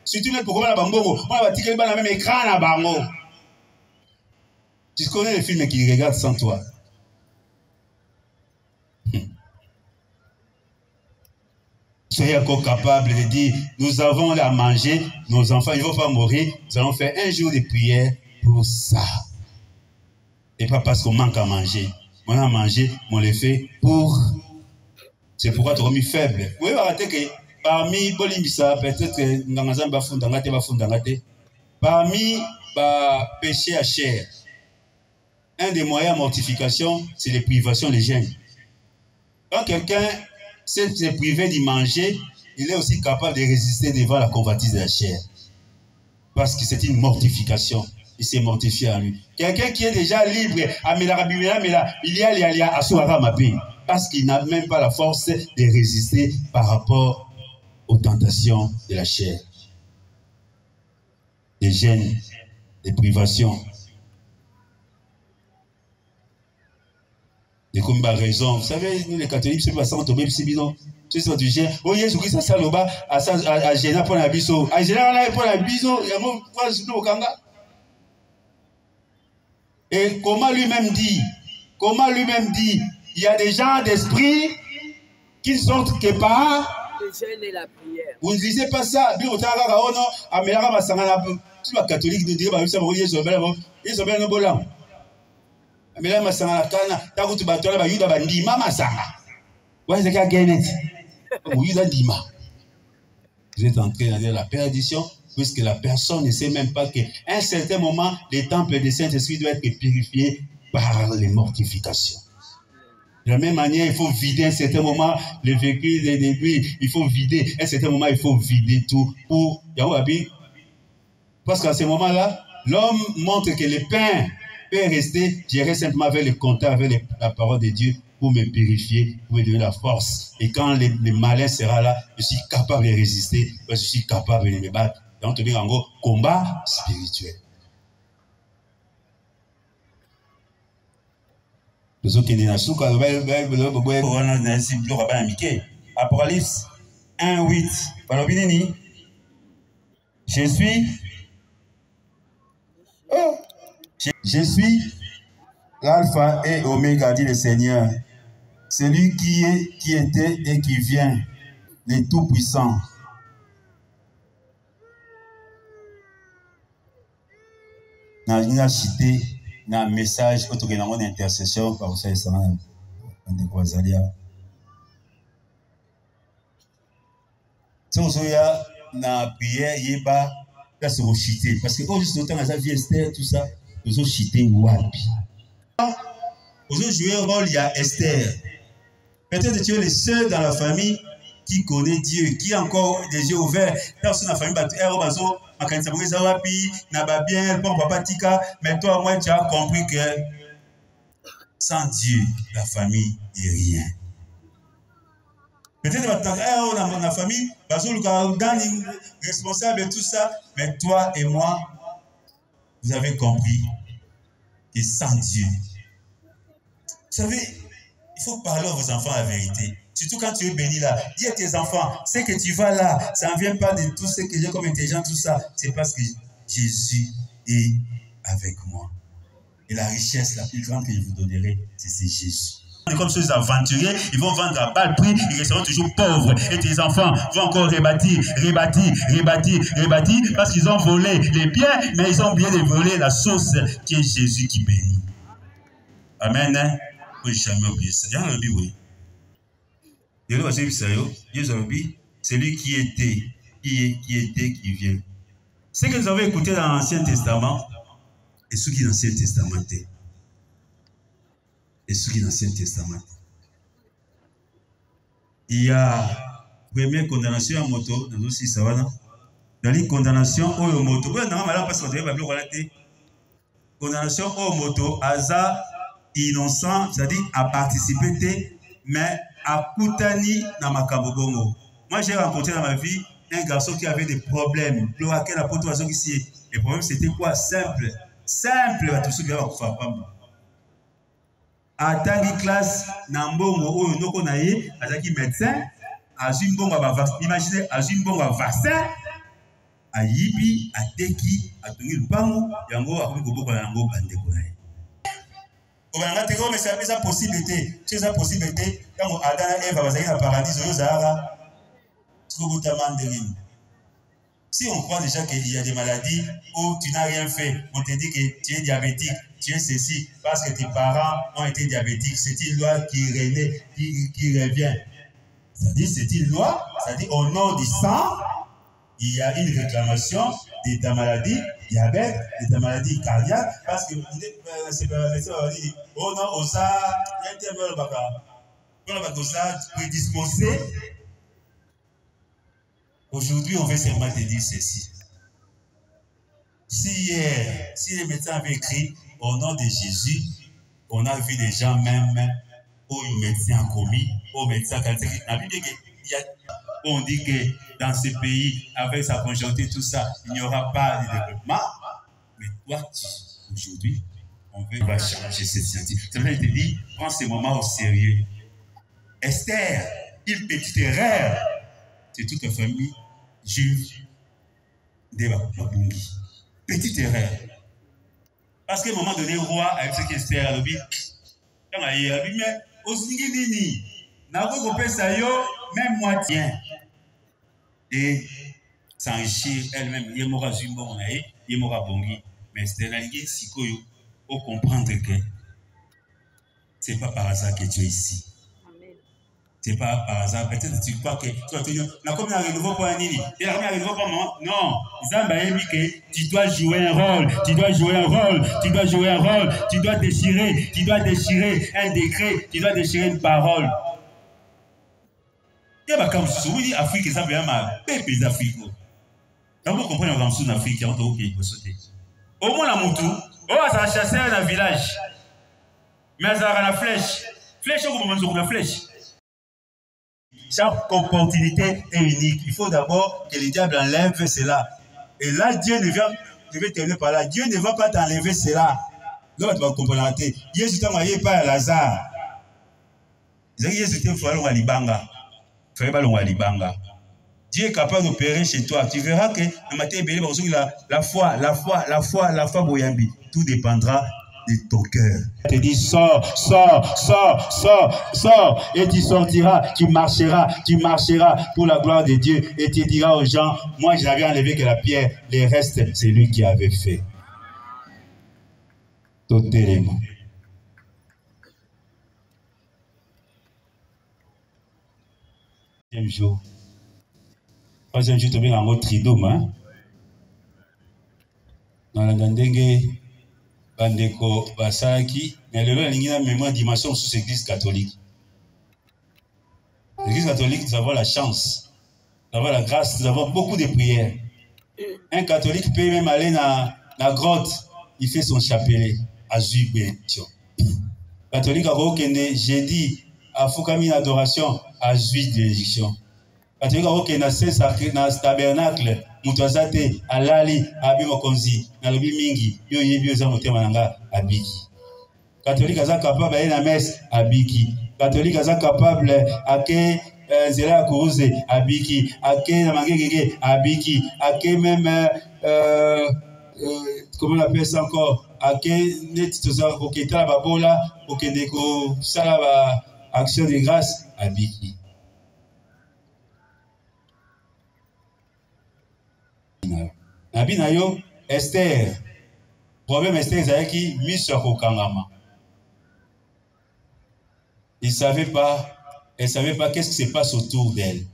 si tu n'es pas comme la bambongo, on va tirer dans le même écran à bango. Tu connais les films qui regardent sans toi. Soyez encore capable de dire, nous avons à manger, nos enfants, ils ne vont pas mourir, nous allons faire un jour de prière pour ça. Et pas parce qu'on manque à manger. On a mangé, on le fait pour... C'est pourquoi tu es mis faible. Vous pouvez arrêter que parmi Bolimisa, peut-être que parmi péché à chair, un des moyens de mortification, c'est les privations des gènes. Quand quelqu'un s'est privé d'y manger, il est aussi capable de résister devant la convoitise de la chair. Parce que c'est une mortification. Il s'est mortifié à lui. Quelqu'un qui est déjà libre, il y a parce qu'il n'a même pas la force de résister par rapport aux tentations de la chair. Des gènes, des privations. Et comme par raison, vous savez, nous les catholiques, c'est pas ça, on tombe, c'est bidon. C'est ça, tu gères. Oh, Jésus-Christ, ça, là-bas, à Géna pour la biso. À Géna, on a pour la biso, il y a mon frère, je au Kanga. Et comment lui-même dit, il y a des gens d'esprit qui ne sortent que par le jeûne et la prière. Vous ne lisez pas ça. Bien, tu as catholique, nous dirons, ils sont bien bolants. Mais là, masanga kana, taku tu batola ba yuda bandima masanga. Wa zeka genet. Yuda ndima. Vous êtes entré dans la perdition, puisque la personne ne sait même pas qu'à un certain moment, le temple du Saint-Esprit doit être purifié par les mortifications. De la même manière, il faut vider à un certain moment le véhicule des débuts, il faut vider, à un certain moment, il faut vider tout pour Yahuabi. Parce qu'à ce moment-là, l'homme montre que le pain peut rester, j'irai simplement avec le contact, avec la parole de Dieu pour me purifier, pour me donner la force. Et quand le malin sera là, je suis capable de résister, je suis capable de me battre. Donc, on dit en gros, combat spirituel. Apocalypse 1:8. Je suis l'alpha et oméga, dit le Seigneur, celui qui est, qui était et qui vient, le Tout-Puissant. Dans une cité, dans un message, autour de mon intercession, par ça, ça m'a dit quoi, Zalia. Si on a dans prière, il y a là c'est au chité, parce que juste autant dans sa vie Esther, tout ça, ils ont chité wapi. Ils ont joué un rôle, il y a Esther. Peut-être que tu es le seul dans la famille qui connaît Dieu, qui a encore des yeux ouverts. Dans la famille, mais toi, moi, tu as compris que sans Dieu, la famille n'est rien. Peut-être que dans la famille, responsable et tout ça, mais toi et moi, vous avez compris que sans Dieu. Vous savez, il faut parler à vos enfants la vérité. Surtout quand tu es béni là. Dis à tes enfants, c'est que tu vas là, ça ne vient pas de tout ce que j'ai comme intelligence, tout ça. C'est parce que Jésus est avec moi. Et la richesse la plus grande que je vous donnerai, c'est Jésus. Comme ceux aventuriers, ils vont vendre à bas prix, ils resteront toujours pauvres. Et tes enfants vont encore rebâtir, parce qu'ils ont volé les biens, mais ils ont oublié de voler la source qui est Jésus qui bénit. Amen. Hein? Oui, jamais oublié ça. Il y a un oui. C'est lui qui était, qui vient. Ce que vous avez écouté dans l'Ancien Testament, et ce qui est dans l'Ancien Testament. Et ce qui est dans l'Ancien Testament. Il y a première condamnation à moto, dans aussi ça va, dans les condamnations au moto. Oui, non, mais là, parce qu'on devait pas le condamnation au moto, hasard innocent, c'est-à-dire à participer, mais à Koutani dans ma kabobongo. Moi, j'ai rencontré dans ma vie un garçon qui avait des problèmes. Les problèmes, c'était quoi? Simple. Simple, tout ce qui va faire. À Tangi classe, Nambongo, Noko Naye, Azaki médecin, Azimbongo vaccin. Imaginez, Azimbongo vaccin, à Yibi, à Teki, à Tungi Lupango, Yango, à Kobo, à Yango, Bandeko. On va dire que c'est une possibilité. C'est une possibilité. Quand Adam et Ève vont aller dans le paradis, si on croit déjà qu'il y a des maladies où tu n'as rien fait, on te dit que tu es diabétique, tu es ceci, parce que tes parents ont été diabétiques, c'est une loi qui revient. C'est-à-dire, c'est une loi, c'est-à-dire au nom du sang, il y a une réclamation de ta maladie diabète, de ta maladie cardiaque, parce que c'est pas la médecin qui dit, oh non, osa, il y a un terme prédisposé. Aujourd'hui, on veut seulement te dire ceci. Si les médecins avaient écrit au nom de Jésus, on a vu des gens même où le médecin a commis, au médecin on dit que dans ce pays, avec sa conjoncture, tout ça, il n'y aura pas de développement. Mais toi, aujourd'hui, on va changer cette scientifique. C'est vrai, je te dis, prends ce moment au sérieux. Esther, une petite erreur, c'est toute la famille juive de Babungi. Petite erreur. Parce qu'à un moment donné, le roi, avec ce qu'Esther a dit, mais aussi, même moitié. Et s'enrichir elle-même, il y a bongi, mais c'est la ligue, si il faut comprendre que ce n'est pas par hasard que tu es ici. C'est pas par hasard. Peut-être tu crois que tu vas te dire, on a comme un renouveau pour un nid. Il a comme un renouveau pour moi. Non. Tu dois jouer un rôle. Tu dois jouer un rôle. Tu dois jouer un rôle. Tu dois déchirer. Tu dois déchirer un décret. Tu dois déchirer une parole. Il y a comme si vous Afrique, ça veut dire que les Afrique. Quand vous comprenez que en Afrique, il y a un pays qui peut sauter. Au moins la moutou, ça va chasser dans le village. Mais ça va la flèche. Flèche, on va sur la flèche. Chaque opportunité est unique. Il faut d'abord que le diable enlève cela. Et là, Dieu ne vient, je vais terminer par là, Dieu ne va pas t'enlever cela. Donc, tu vas comprendre. Dieu ne t'a pas à Lazare. Dieu ne t'a pas Dieu est capable d'opérer chez toi. Tu verras que la foi, Boyambi, tout dépendra de ton cœur. Il te dit sors, et tu sortiras, tu marcheras pour la gloire de Dieu, et tu diras aux gens, moi je n'avais enlevé que la pierre, le reste c'est lui qui avait fait. Totalement. Troisième jour, tu mets en mode tridome, hein? Dans la Gandenge, Bandeko, Basaki, mais le il y a une dimension sous l'église catholique. L'église catholique, nous avons la chance, nous avons la grâce, nous avons beaucoup de prières. Un catholique peut même aller dans la grotte, il fait son chapelet à Zuibétion. Catholique a jeudi à Fukami adoration à Zuid bénédiction. Catholique a dans le tabernacle, Moutouazate, Alali, Abimokonzi, Nalobi Mingi, Yoyebi Ozamotemananga, Abiki. Catholique a capable d'aller à la messe, Abiki. Catholique a capable à Zela Kourouze, Abiki. À Namangege, Abiki. À même, comment on appelle ça encore? À Netitosa, Oketa Babola, Okendeko, Salaba, Action de grâce, Abiki. Nabinayo, Esther. Problème Esther Zayaki, Missa Kokangama. Elle ne savait pas qu'est-ce qui se passe autour d'elle.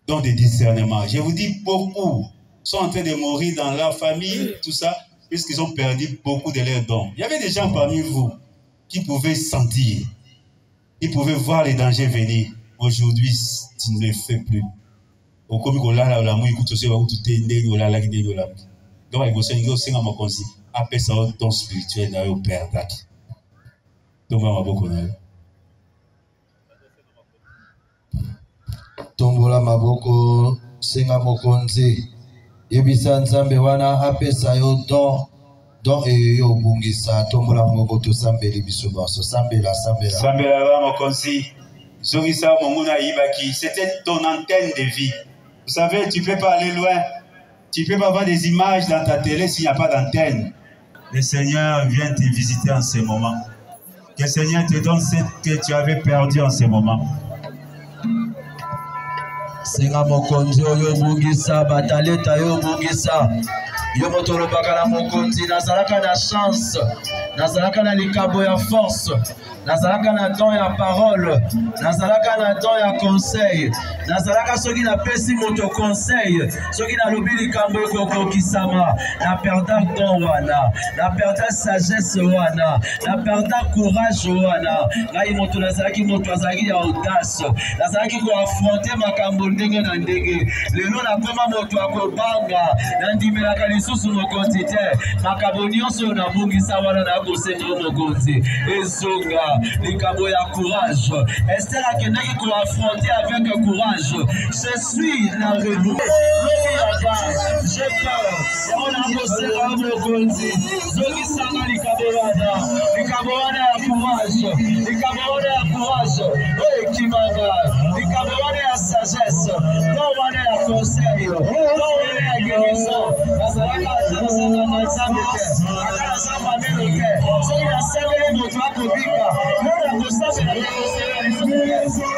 Dans des discernements. Je vous dis, beaucoup sont en train de mourir dans leur famille, tout ça, puisqu'ils ont perdu beaucoup de leurs dons. Il y avait des gens parmi vous qui pouvaient sentir, qui pouvaient voir les dangers venir. Aujourd'hui, tu ne le fais plus. Donc, il y a un don spirituel dans le Père. Donc, on va beaucoup. Tombola maboko senga mokonzi yebisa nzambe wana apesa yo don eyo bungisa tombola maboko to sambeli biso baso sambela ba mokonzi zongisa monguna ibaki. C'était ton antenne de vie. Vous savez, tu peux pas aller loin, tu peux pas avoir des images dans ta télé s'il n'y a pas d'antenne. Le Seigneur vient te visiter en ce moment. Que le Seigneur te donne ce que tu avais perdu en ce moment. Senga mokonzi oyo bungisa bataleta yo bungisa yo motolo bakala mokonzi nazalaka na chance nazalaka na likabo ya force nazalaka na don ya parole nazalaka na don ya conseil nazalaka soki na pesi moto conseil soki na lobi likambo ekokokisama na perda don wana na perda sagesse wana na perda courage wana ngai moto nazalaki moto azalaki ya audace nazalaki koaffronte makambo ndenge na ndenge lelo nakoma moto akobanga nandimelaka lisusu mokonzi te makambo nyonso nabungisa wana nakosenga mokonzi ezonga likambo ya courage Esther akendaki koaffronte avec courage je suis la renouveau j'ai peur on a bossé à mokonzi zokisanga likambo wana ya courage likambo wana ya courage oyo ekimanga likambo wana ya sagesse don wana ya conseil don wana ya guérison nazalaka nazalaka na nzambe te aka nazamba meno te soki nasengeli moto akobika nona kosambela likosela lisusu te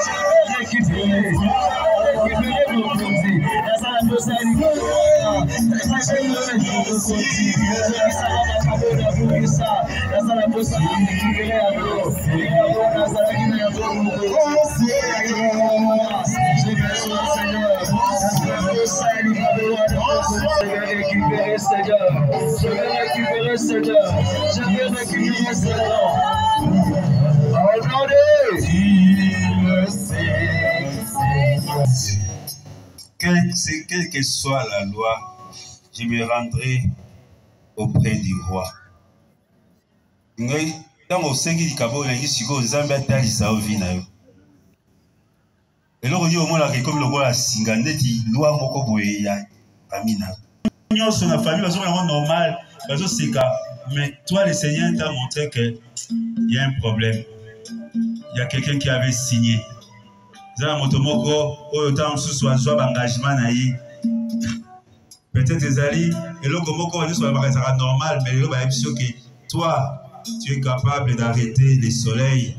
Quelle que soit la loi, je me rendrai auprès du roi. Dans mon cinquième cabot, il y a une seconde, Zambia Talisa au vinayo. Et là, on dit au moins la comme le roi a singandé, dit loi moko boye ya amina. Nous sommes la famille, nous sommes normal, mais toi, le Seigneur t'a montré qu'il y a un problème. Il y a quelqu'un qui avait signé. Peut-être des alliés, et là, normal, mais toi, tu es capable d'arrêter le soleil.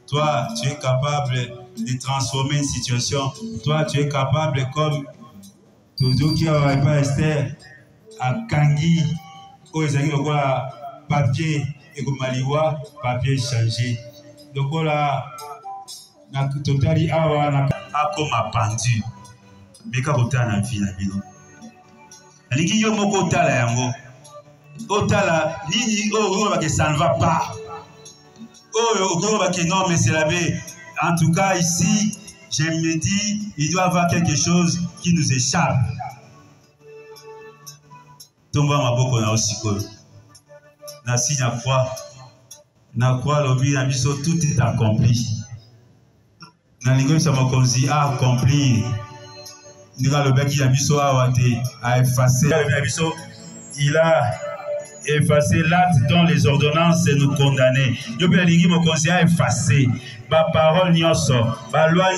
Toi, tu es capable de transformer une situation. Toi, tu es capable, comme Todo qui n'aurait pas Esther, à Kangi, où ils ont papier, et comme Maliwa, papier changé. Donc voilà. Na totali awa na akoma pendu beka kotana vie na bino aliki yo moko otala yango otala nini oyo ba que ça ne va pas oyo ba que non mais c'est la paix. En tout cas ici je me dis il doit y avoir quelque chose qui nous échappe. Tomba maboko na osiko na signe na croix lobi na biso tout est accompli. A accompli. Il a effacé l'acte dont les ordonnances nous condamnaient. Il a effacé ma parole, ma loi,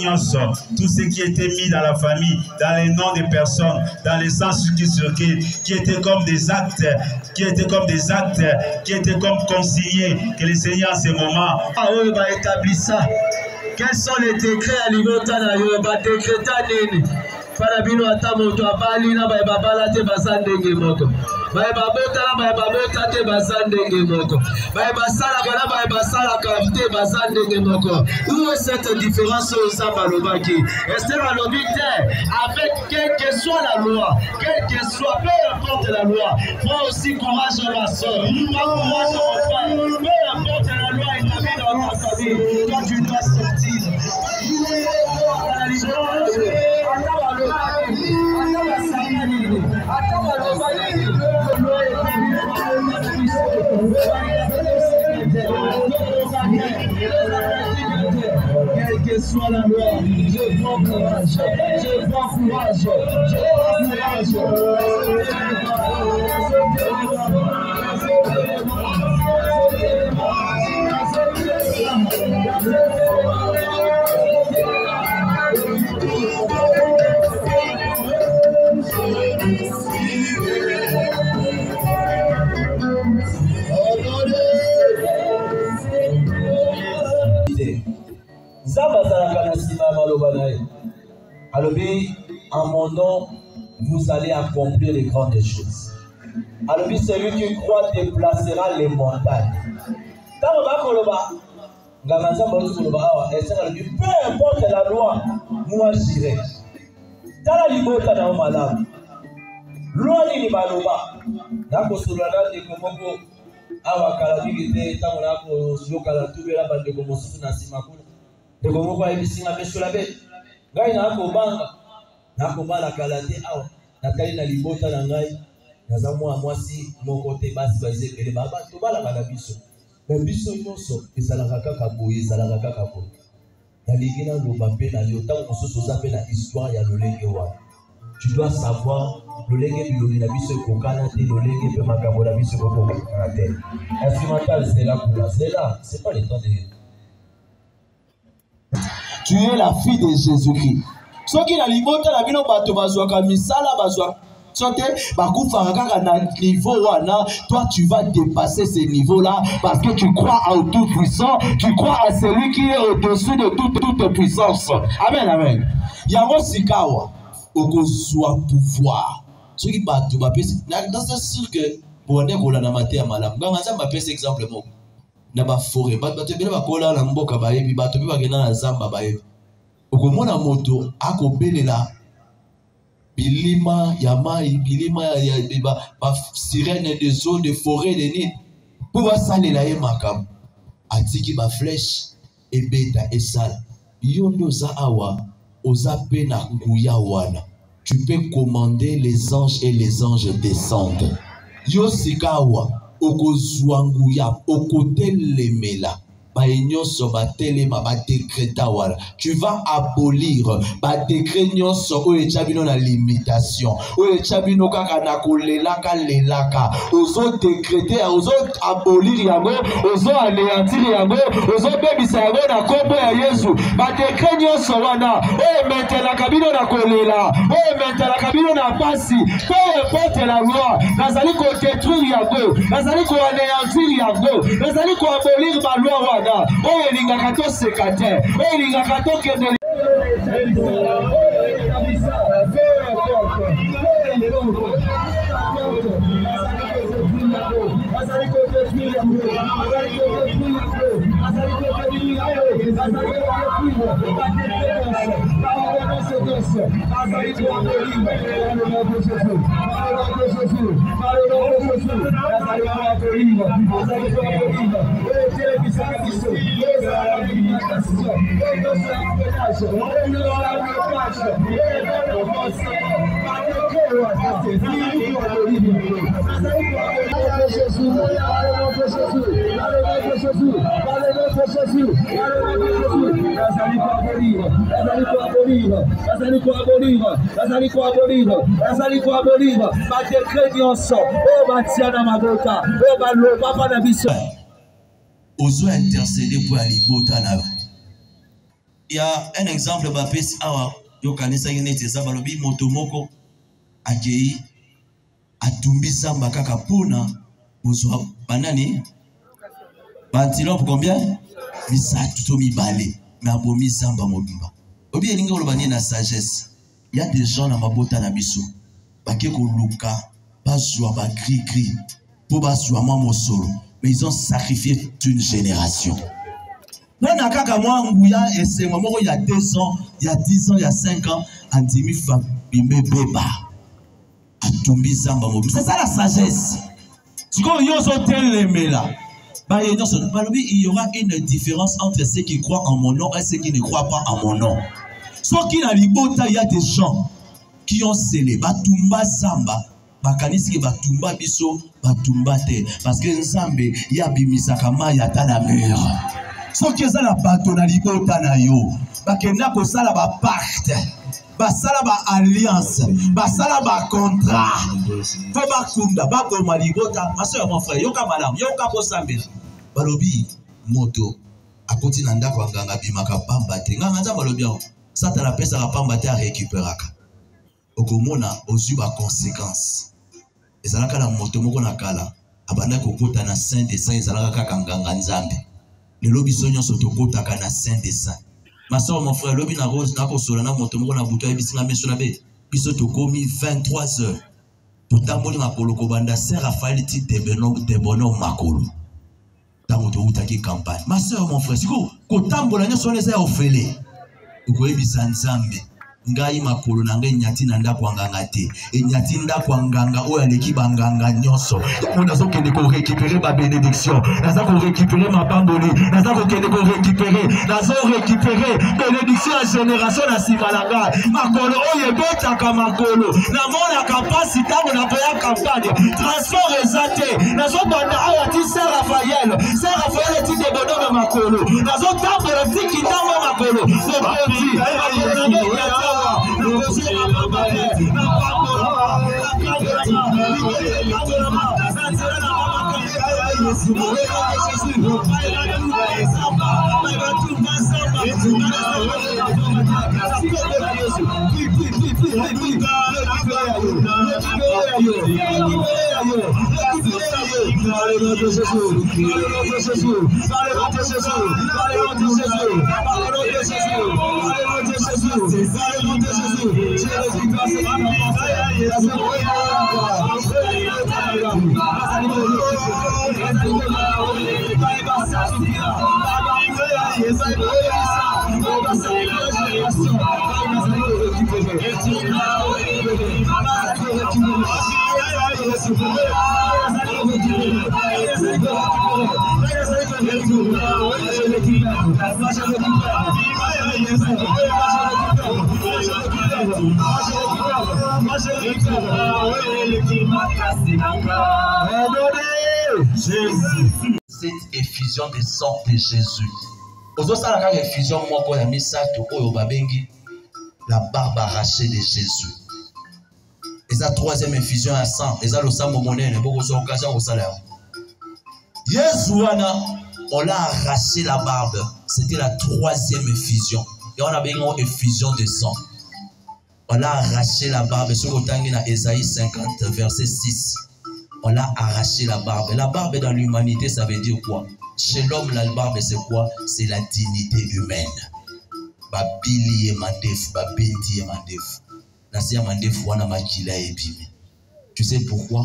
tout ce qui était mis dans la famille, dans les noms des personnes, dans les sens qui étaient comme des actes, qui étaient comme consignés, que le Seigneur en ce moment a établi ça. Quels sont les décrets à niveau tanayo ba décréta nini para bino atamoto abali na ba babala te basandenge moko ba babota na ba babota te basandenge moko ba basala kana ba basala kafte basandenge moko. Où est cette différence au Sambalobaki? Esther Alobite avec quelle que soit la loi, quelle que soit, peu importe la loi, prends aussi courage à la soeur, prends courage à mon frère, peu importe la loi établie dans ta famille, toi tu dois sortir. Quelle que soit la loi, je prends courage, je prends courage, je prends en mon nom, vous allez accomplir les grandes choses. Alors, celui qui croit déplacera les montagnes. Peu importe la loi, moi j'irai. Dans la liberté, dans ma lame. Loi ni baloba. Nako sulana de komoko. Awa kalabigite tamona ko yokala tubela bande ko mosusu na simakuna. De komoko ayisinga besula be. Ngai na ko banga. Nako bala kalate awa. Nakali na libota na ngai. Naza mwasi moko te basi baze pele baba to bala kana biso. Mais biso nyonso ezalaka kaka boye ezalaka kaka boye. Nalingi na loba pe na yo tango mosusu oza pe na histoire ya lolenge wana. Tu dois savoir lolenge biloli na biso ekokana te lolenge pe makambo na biso ekokana te. Instrumental c'est là pour là, c'est là, c'est pas le temps de. Tu es la fille de Jésus-Christ. Soki na limota na bino bato bazwaka misala bazwa sote bakufaka kaka na niveau wana, toi tu vas dépasser ce niveau là parce que tu crois au tout puissant, tu crois à celui qui est au-dessus de toute puissance. Amen, amen. Yango sikawa okozwa pouvoir ceux qui battent tout bapesi dans c'est sûr que pour aller kola na maté ya malamu nganga nzamba bapesi exemple moko na ba forêt bato bele bakola na mboka bayebi bato bi bagenda na zamba bayebi okomona moto akobelela bilima ya mai bilima ya ba sirène des eaux de forêt de nini pour basalela ye makambo atiki ba flèche ebeta esala yondo za awa oza pe na nguya wana tu peux commander les anges et les anges descendent yo sikawa okozwa nguya okotelemela baenyoso batelema ba décréta wala tu vas abolir ba décret nyonso oyo chabino na limitation oyo chabino kaka na kolelaka lelaka ozo décréter ozo abolir yango ozo anéantir yango ozo bebisa yango na kombo ya Yesu ba décret nyonso wana oyo metela kabino na kolela oyo metela kabino na pasi peu importe la loi nazali ko détruire yango nazali ko anéantir yango nazali ko abolir ba loi wana oyo elingaka toseka te oyo elingaka tokende Ozo intercéder pour aller botana. Il y a un exemple bapesi awa yo kanisa yenete za balobi motomoko akei atumbisa mbakaka pona ozo banani bantilope combien misatu to mibale mais abomi zamba mobimba obi elinga olobani na sagesse. Il y a des gens na mabota na biso bake ko luka bazwa ba cri pour bazwa mama solo mais ils ont sacrifié toute une génération. Nana kaka mwa nguya ese moko il y a 2 ans, il y a 10 ans, il y a 5 ans andimi fa bimbe beba atumbi zamba mobimba. C'est ça la sagesse. Tu connais yoso telemela. Il y aura une différence entre ceux qui croient en mon nom et ceux qui ne croient pas en mon nom. Sauf qu'il y a des gens qui ont scellé Batumba Samba, Bakanisi Batumba Biso, Batumba Te, parce que Nzambe, y a Bimisakama, y a Tanamur. Sauf qu'il y a la Batona Libota Nayo, Bakena Kosala ba pacte, Basala ba alliance, Basala ba contrat, Fobakunda, Bakoma Libota, ma soeur, mon frère, Yoka Madame, Yoka Posambe, Balobi, Moto, à côté d'Anda Kwanganga Bimaka Pamba Te, Nganga Balobi. Ça te la pèse à la pambate à récupérer. Au Komona, aux yeux à conséquence. Et ça n'a qu'à la moto, mon kala. Abanda kokota na saint des saints, ça n'a qu'à kanganga nzambe. Le lobby sonyo sotokota kana saint des saints. Ma soeur, mon frère, lobby na rose, na kosola na moto, mon bouteille, bisinga mesulabe. Biso tokomi 23 heures. Totamboli makolo kobanda, Saint Raphaël ti debono makolo. Tamoto utaki campagne. Ma soeur, mon frère, si ko kotambola nyoso les a ofele. Ukoebisa nzambe ngai makolo na ngai nyati na ndako nganga te nyati ndako nganga oyo aleki banganga nyonso on azo kende ko récupérer ba bénédiction naza ko récupérer ma bamboli naza ko kende ko récupérer bénédiction à génération na simalanga makolo oyo betaka makolo na mona capacité na koya campagne transport ezate nazo banda awa ti Saint Raphaël ti de bodo makolo nazo tambola ti kitambo makolo Jésus. Par le nom de Jésus. Je récupère ce qui cette effusion de sang de Jésus. Ozosala kaka effusion moko ya misato oyo babengi la barbe arrachée de Jésus. Et la troisième effusion à sang, et ça le sang monnaie, beaucoup sont occasion au salaire. Yesouana, on l'a arraché la barbe. C'était la troisième effusion. Et on a besoin d'une effusion de sang. On l'a arraché la barbe. Sur le temps dans Ésaïe 50, verset 6. On l'a arraché la barbe. La barbe dans l'humanité, ça veut dire quoi? Chez l'homme, la barbe, c'est quoi? C'est la dignité humaine. Babili et mandef, babindi et mandef. Tu sais pourquoi?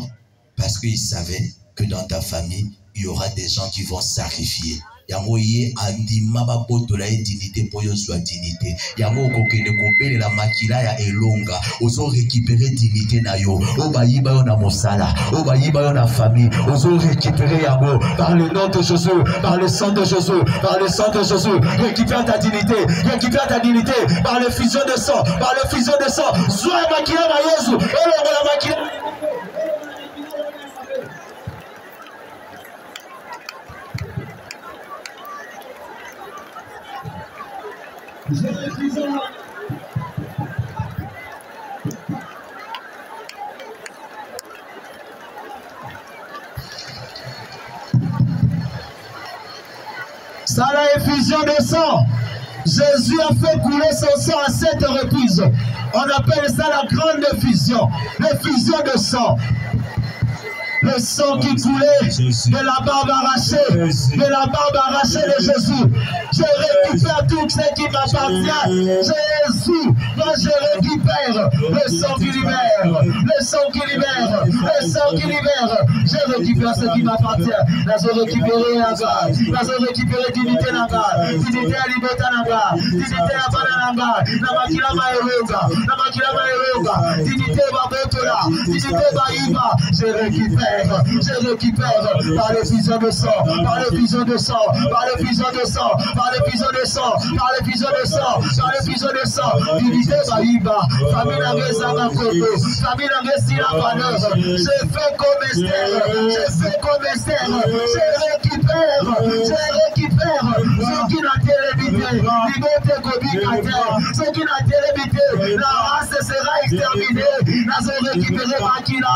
Parce qu'il savait que dans ta famille, il y aura des gens qui vont sacrifier. Yamoye andima baboto la dignité pour yo soit dignité. Yamo kokene kopele la makila ya elonga. Ozo récupérer dignité na yo. Obayiba yo na mosala. Obayiba yo na famille. Ozo récupérer yamo par le nom de Jésus, par le sang de Jésus, par le sang de Jésus. Récupère ta dignité. Récupère ta dignité par le fusion de sang, par le fusion de sang. Sois makila na Yesu. Elonga la makila. Ça la effusion de sang. Jésus a fait couler son sang à 7 reprises. On appelle ça la grande effusion. L'effusion de sang. Le sang qui coulait de la barbe arrachée, de la barbe arrachée de Jésus. Je récupère tout ce qui m'appartient. Jésus, moi je récupère le sang qui libère, le sang qui libère, le sang qui libère. Je récupère ce qui m'appartient. Là je récupère Naga, là je récupère dignité Naga, dignité à liberté Naga, dignité à Bananaga, Namakila Maëroga, Namakila Maëroga, dignité Babotola, dignité Baïba. Je récupère par le fusion de sang, par le fusion de sang, par le fusion de sang, par le fusion de sang, par le fusion de sang, par le fusion de sang, dignité Baïba, famille Nangezanga Koto, famille Nangezina Valeur, je fais comme Esther, je fais comme Esther, je récupère ce qui n'a télévité, liberté Kobikate, ce qui n'a télévité, la race sera exterminée, nous avons récupéré Makila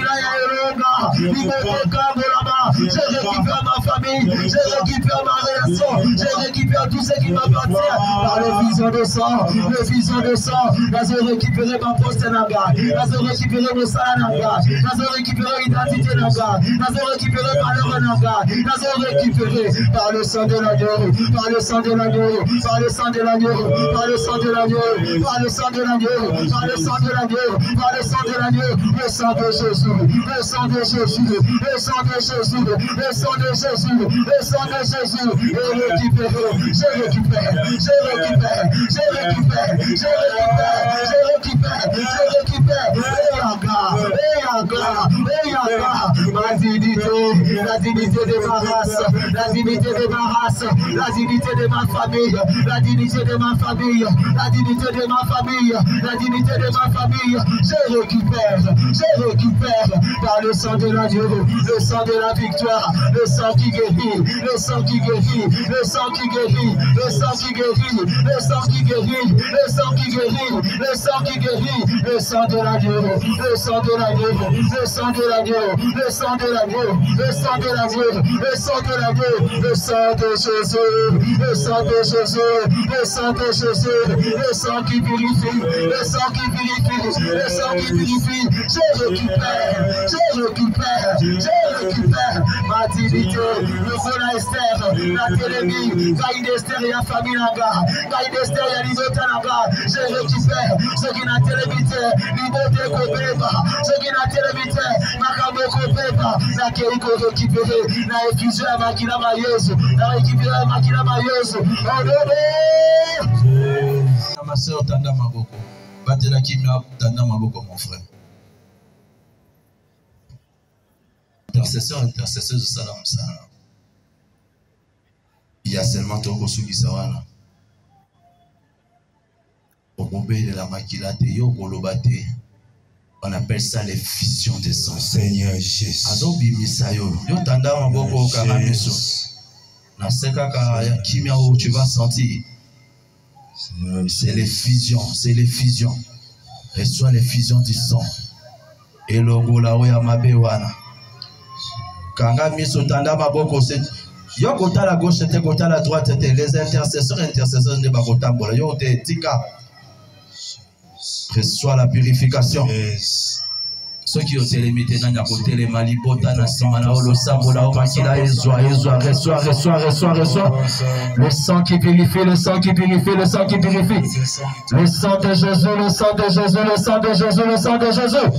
Yaeronga, je récupère ma famille, je récupère ma relation, je récupère tout ce qui m'appartient par le fusion de sang, le fusion de sang. Nous avons récupéré ma poste Naga, nous avons récupéré mon salaire Naga, nous avons récupéré l'identité Naga, nous avons récupéré par le Naga, nous avons récupéré par le sang de l'agneau, par le sang de l'agneau, par le sang de l'agneau, par le sang de l'agneau, par le sang de l'agneau, par le sang de l'agneau, par le sang de l'agneau, le sang de Jésus, le sang de Jésus, le sang de Jésus, le sang de Jésus, le sang de Jésus, je récupère, je récupère, je récupère, je récupère, je récupère, je récupère, je récupère, ma dignité, la dignité de ma race, la dignité de ma race, la dignité de ma famille, la dignité de ma famille, la dignité de ma famille, la dignité de ma famille, je récupère par le sang de l'agneau, le sang de la victoire, le sang qui guérit, le sang qui guérit, le sang qui guérit, le sang qui guérit, le sang qui guérit, le sang qui guérit, le sang qui guérit, le sang de l'agneau, le sang de l'agneau, le sang de l'agneau, le sang de l'agneau, le sang de l'agneau, le sang de l'agneau, le sang de Jésus, le sang de Jésus, le sang de Jésus, le sang qui purifie, le sang qui purifie, le sang qui purifie. Je récupère ma dignité, le vol à Esther, la télémie, Gaïd Esther et la famille Naga, Gaïd Esther et la liberté Naga. Je récupère ce qui n'a télémité, liberté Kobeba, ce qui n'a télémité, Makabo Kobeba, la Keiko récupéré, la effusion à Makila Mayeuse, la récupéré à Makila Mayeuse. Ma soeur Tanda Maboko, Batela Kimia Tanda Maboko, mon frère. Intercesseur, intercesseuse de Salam Salam. Il y a seulement Toko Sugi Sawana. De la maquilate, on appelle ça les fusions des sons. Seigneur Jésus. Azobi Misayo. Yo tanda maboko karameso. Na seka ka kimia où tu vas sentir. C'est les fusions, c'est les fusions. Reçois les fusions du sang. Et logo la oya mabewana. Kanga miso tanda maboko c'est yo kota la gauche c'était kota la droite c'était les intercesseurs ne ba kota bola yo te tika. Reçois la purification. Yes. Ceux qui ont été limités dans la côté les malibota na simana o lo sambola o makila reçois. Le sang qui purifie, le sang qui purifie, le sang qui purifie. Le sang de Jésus, le sang de Jésus, le sang de Jésus, le sang de Jésus.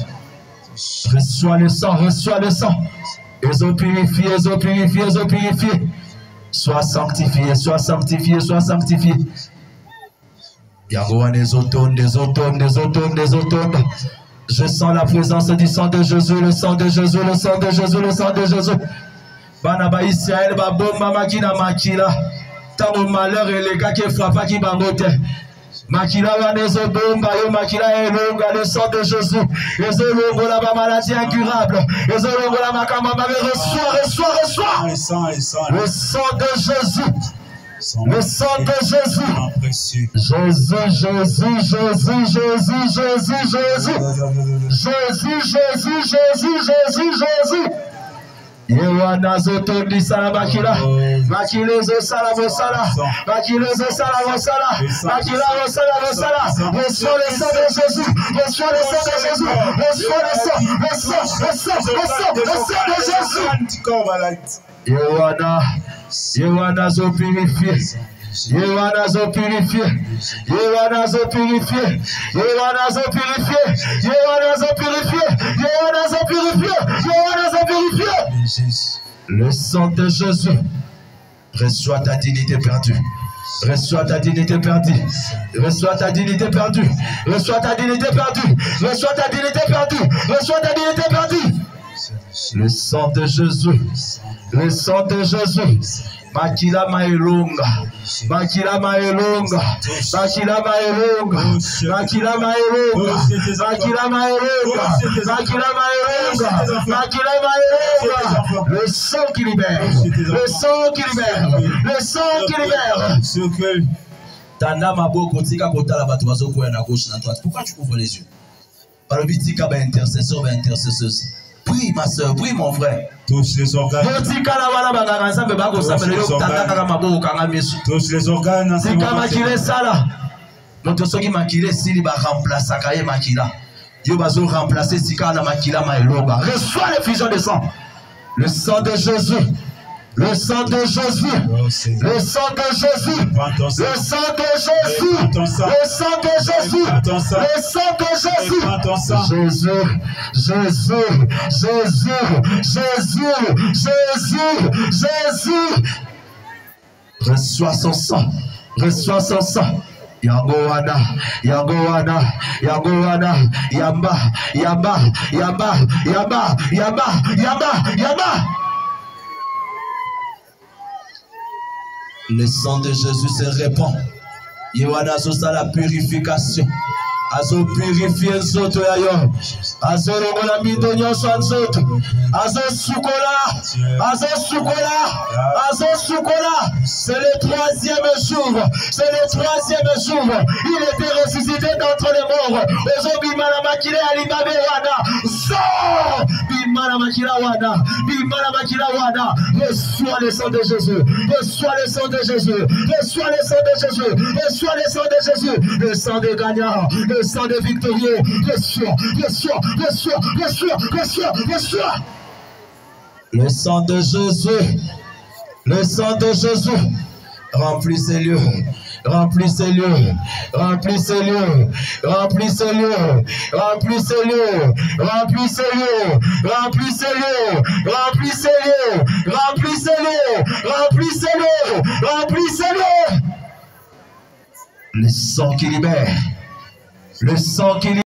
Reçois le sang, reçois le sang. Ils ont purifié, ils ont purifié, ils ont purifié. Sois sanctifié, sois sanctifié, sois sanctifié. Des automnes. Je sens la présence du sang de Jésus, le sang de Jésus, le sang de Jésus, le sang de Jésus. Banaba Israël, Babom, Mamakina, Makila. Tant de malheur et les gars qui frappent, qui bangotent. Makila, Vanezobom, Bayo, Makila, et le sang de Jésus. Les olongo, la maladie incurable. Les olongo, la macamama, reçois. Le sang de Jésus. Le sang de Jésus. Jésus. Yewana zoto di salabakila. Makilezo salavosala. Makilezo salavosala. Makila vosala. Reçois le sang de Jésus. Reçois le sang de Jésus. Reçois le sang de Jésus. Yewana zo purifié. Yewana zo purifié. Le sang de Jésus. Reçois ta dignité perdue. Reçois ta dignité perdue. Reçois ta dignité perdue. Reçois ta dignité perdue. Reçois ta dignité perdue. Reçois ta dignité perdue. Le sang de Jésus. Le sang de Jésus. Makila maelonga. Makila maelonga. Makila maelonga. Makila maelonga. Makila maelonga. Makila maelonga. Makila maelonga. Le sang qui libère. Le sang qui libère. Le sang qui libère. Tanda maboko tika kota la batu bazo kwa na gauche na droite. Pourquoi tu ouvres les yeux? Par le bitika ba intercesseur, ba intercesseuse. Prie ma soeur, prie mon frère. Touche les organes. Touche les organes. C'est comme maquiller ça là. Donc ceux qui maquillent, s'il va remplacer Kaye Makila. Yo bazo remplacer Sika na Makila Maïloba. Reçois l'effusion de sang. Le sang de Jésus. Le sang de Jésus. Le sang de Jésus. Le sang de Jésus. Le sang de Jésus. Le sang de Jésus. Jésus. Reçois son sang. Reçois son sang. Yagowana, Yamba. Le sang de Jésus se répand. Yewana sosa la purification. Azo purifier zoto yayo. Azo longola midonyo sanzoto. Azo sukola. C'est le troisième jour. Il était ressuscité d'entre les morts. Ozo bima la makile alibabe wana. Sors bima Bimana Makirawana, Bimana Makirawana, reçois le sang de Jésus, reçois le sang de Jésus, reçois le sang de Jésus, reçois le sang de Jésus, le sang de gagnant, le sang de victorieux, reçois, reçois, reçois, reçois, reçois, reçois. Le sang de Jésus, le sang de Jésus, remplis ces lieux. Remplis ces lieux, remplis ces lieux, remplis ces lieux, remplis ces lieux, remplis ces lieux, remplis ces lieux, remplis ces lieux, remplis ces lieux, remplis ces lieux, remplis ces lieux. Le sang qui libère, le sang qui libère.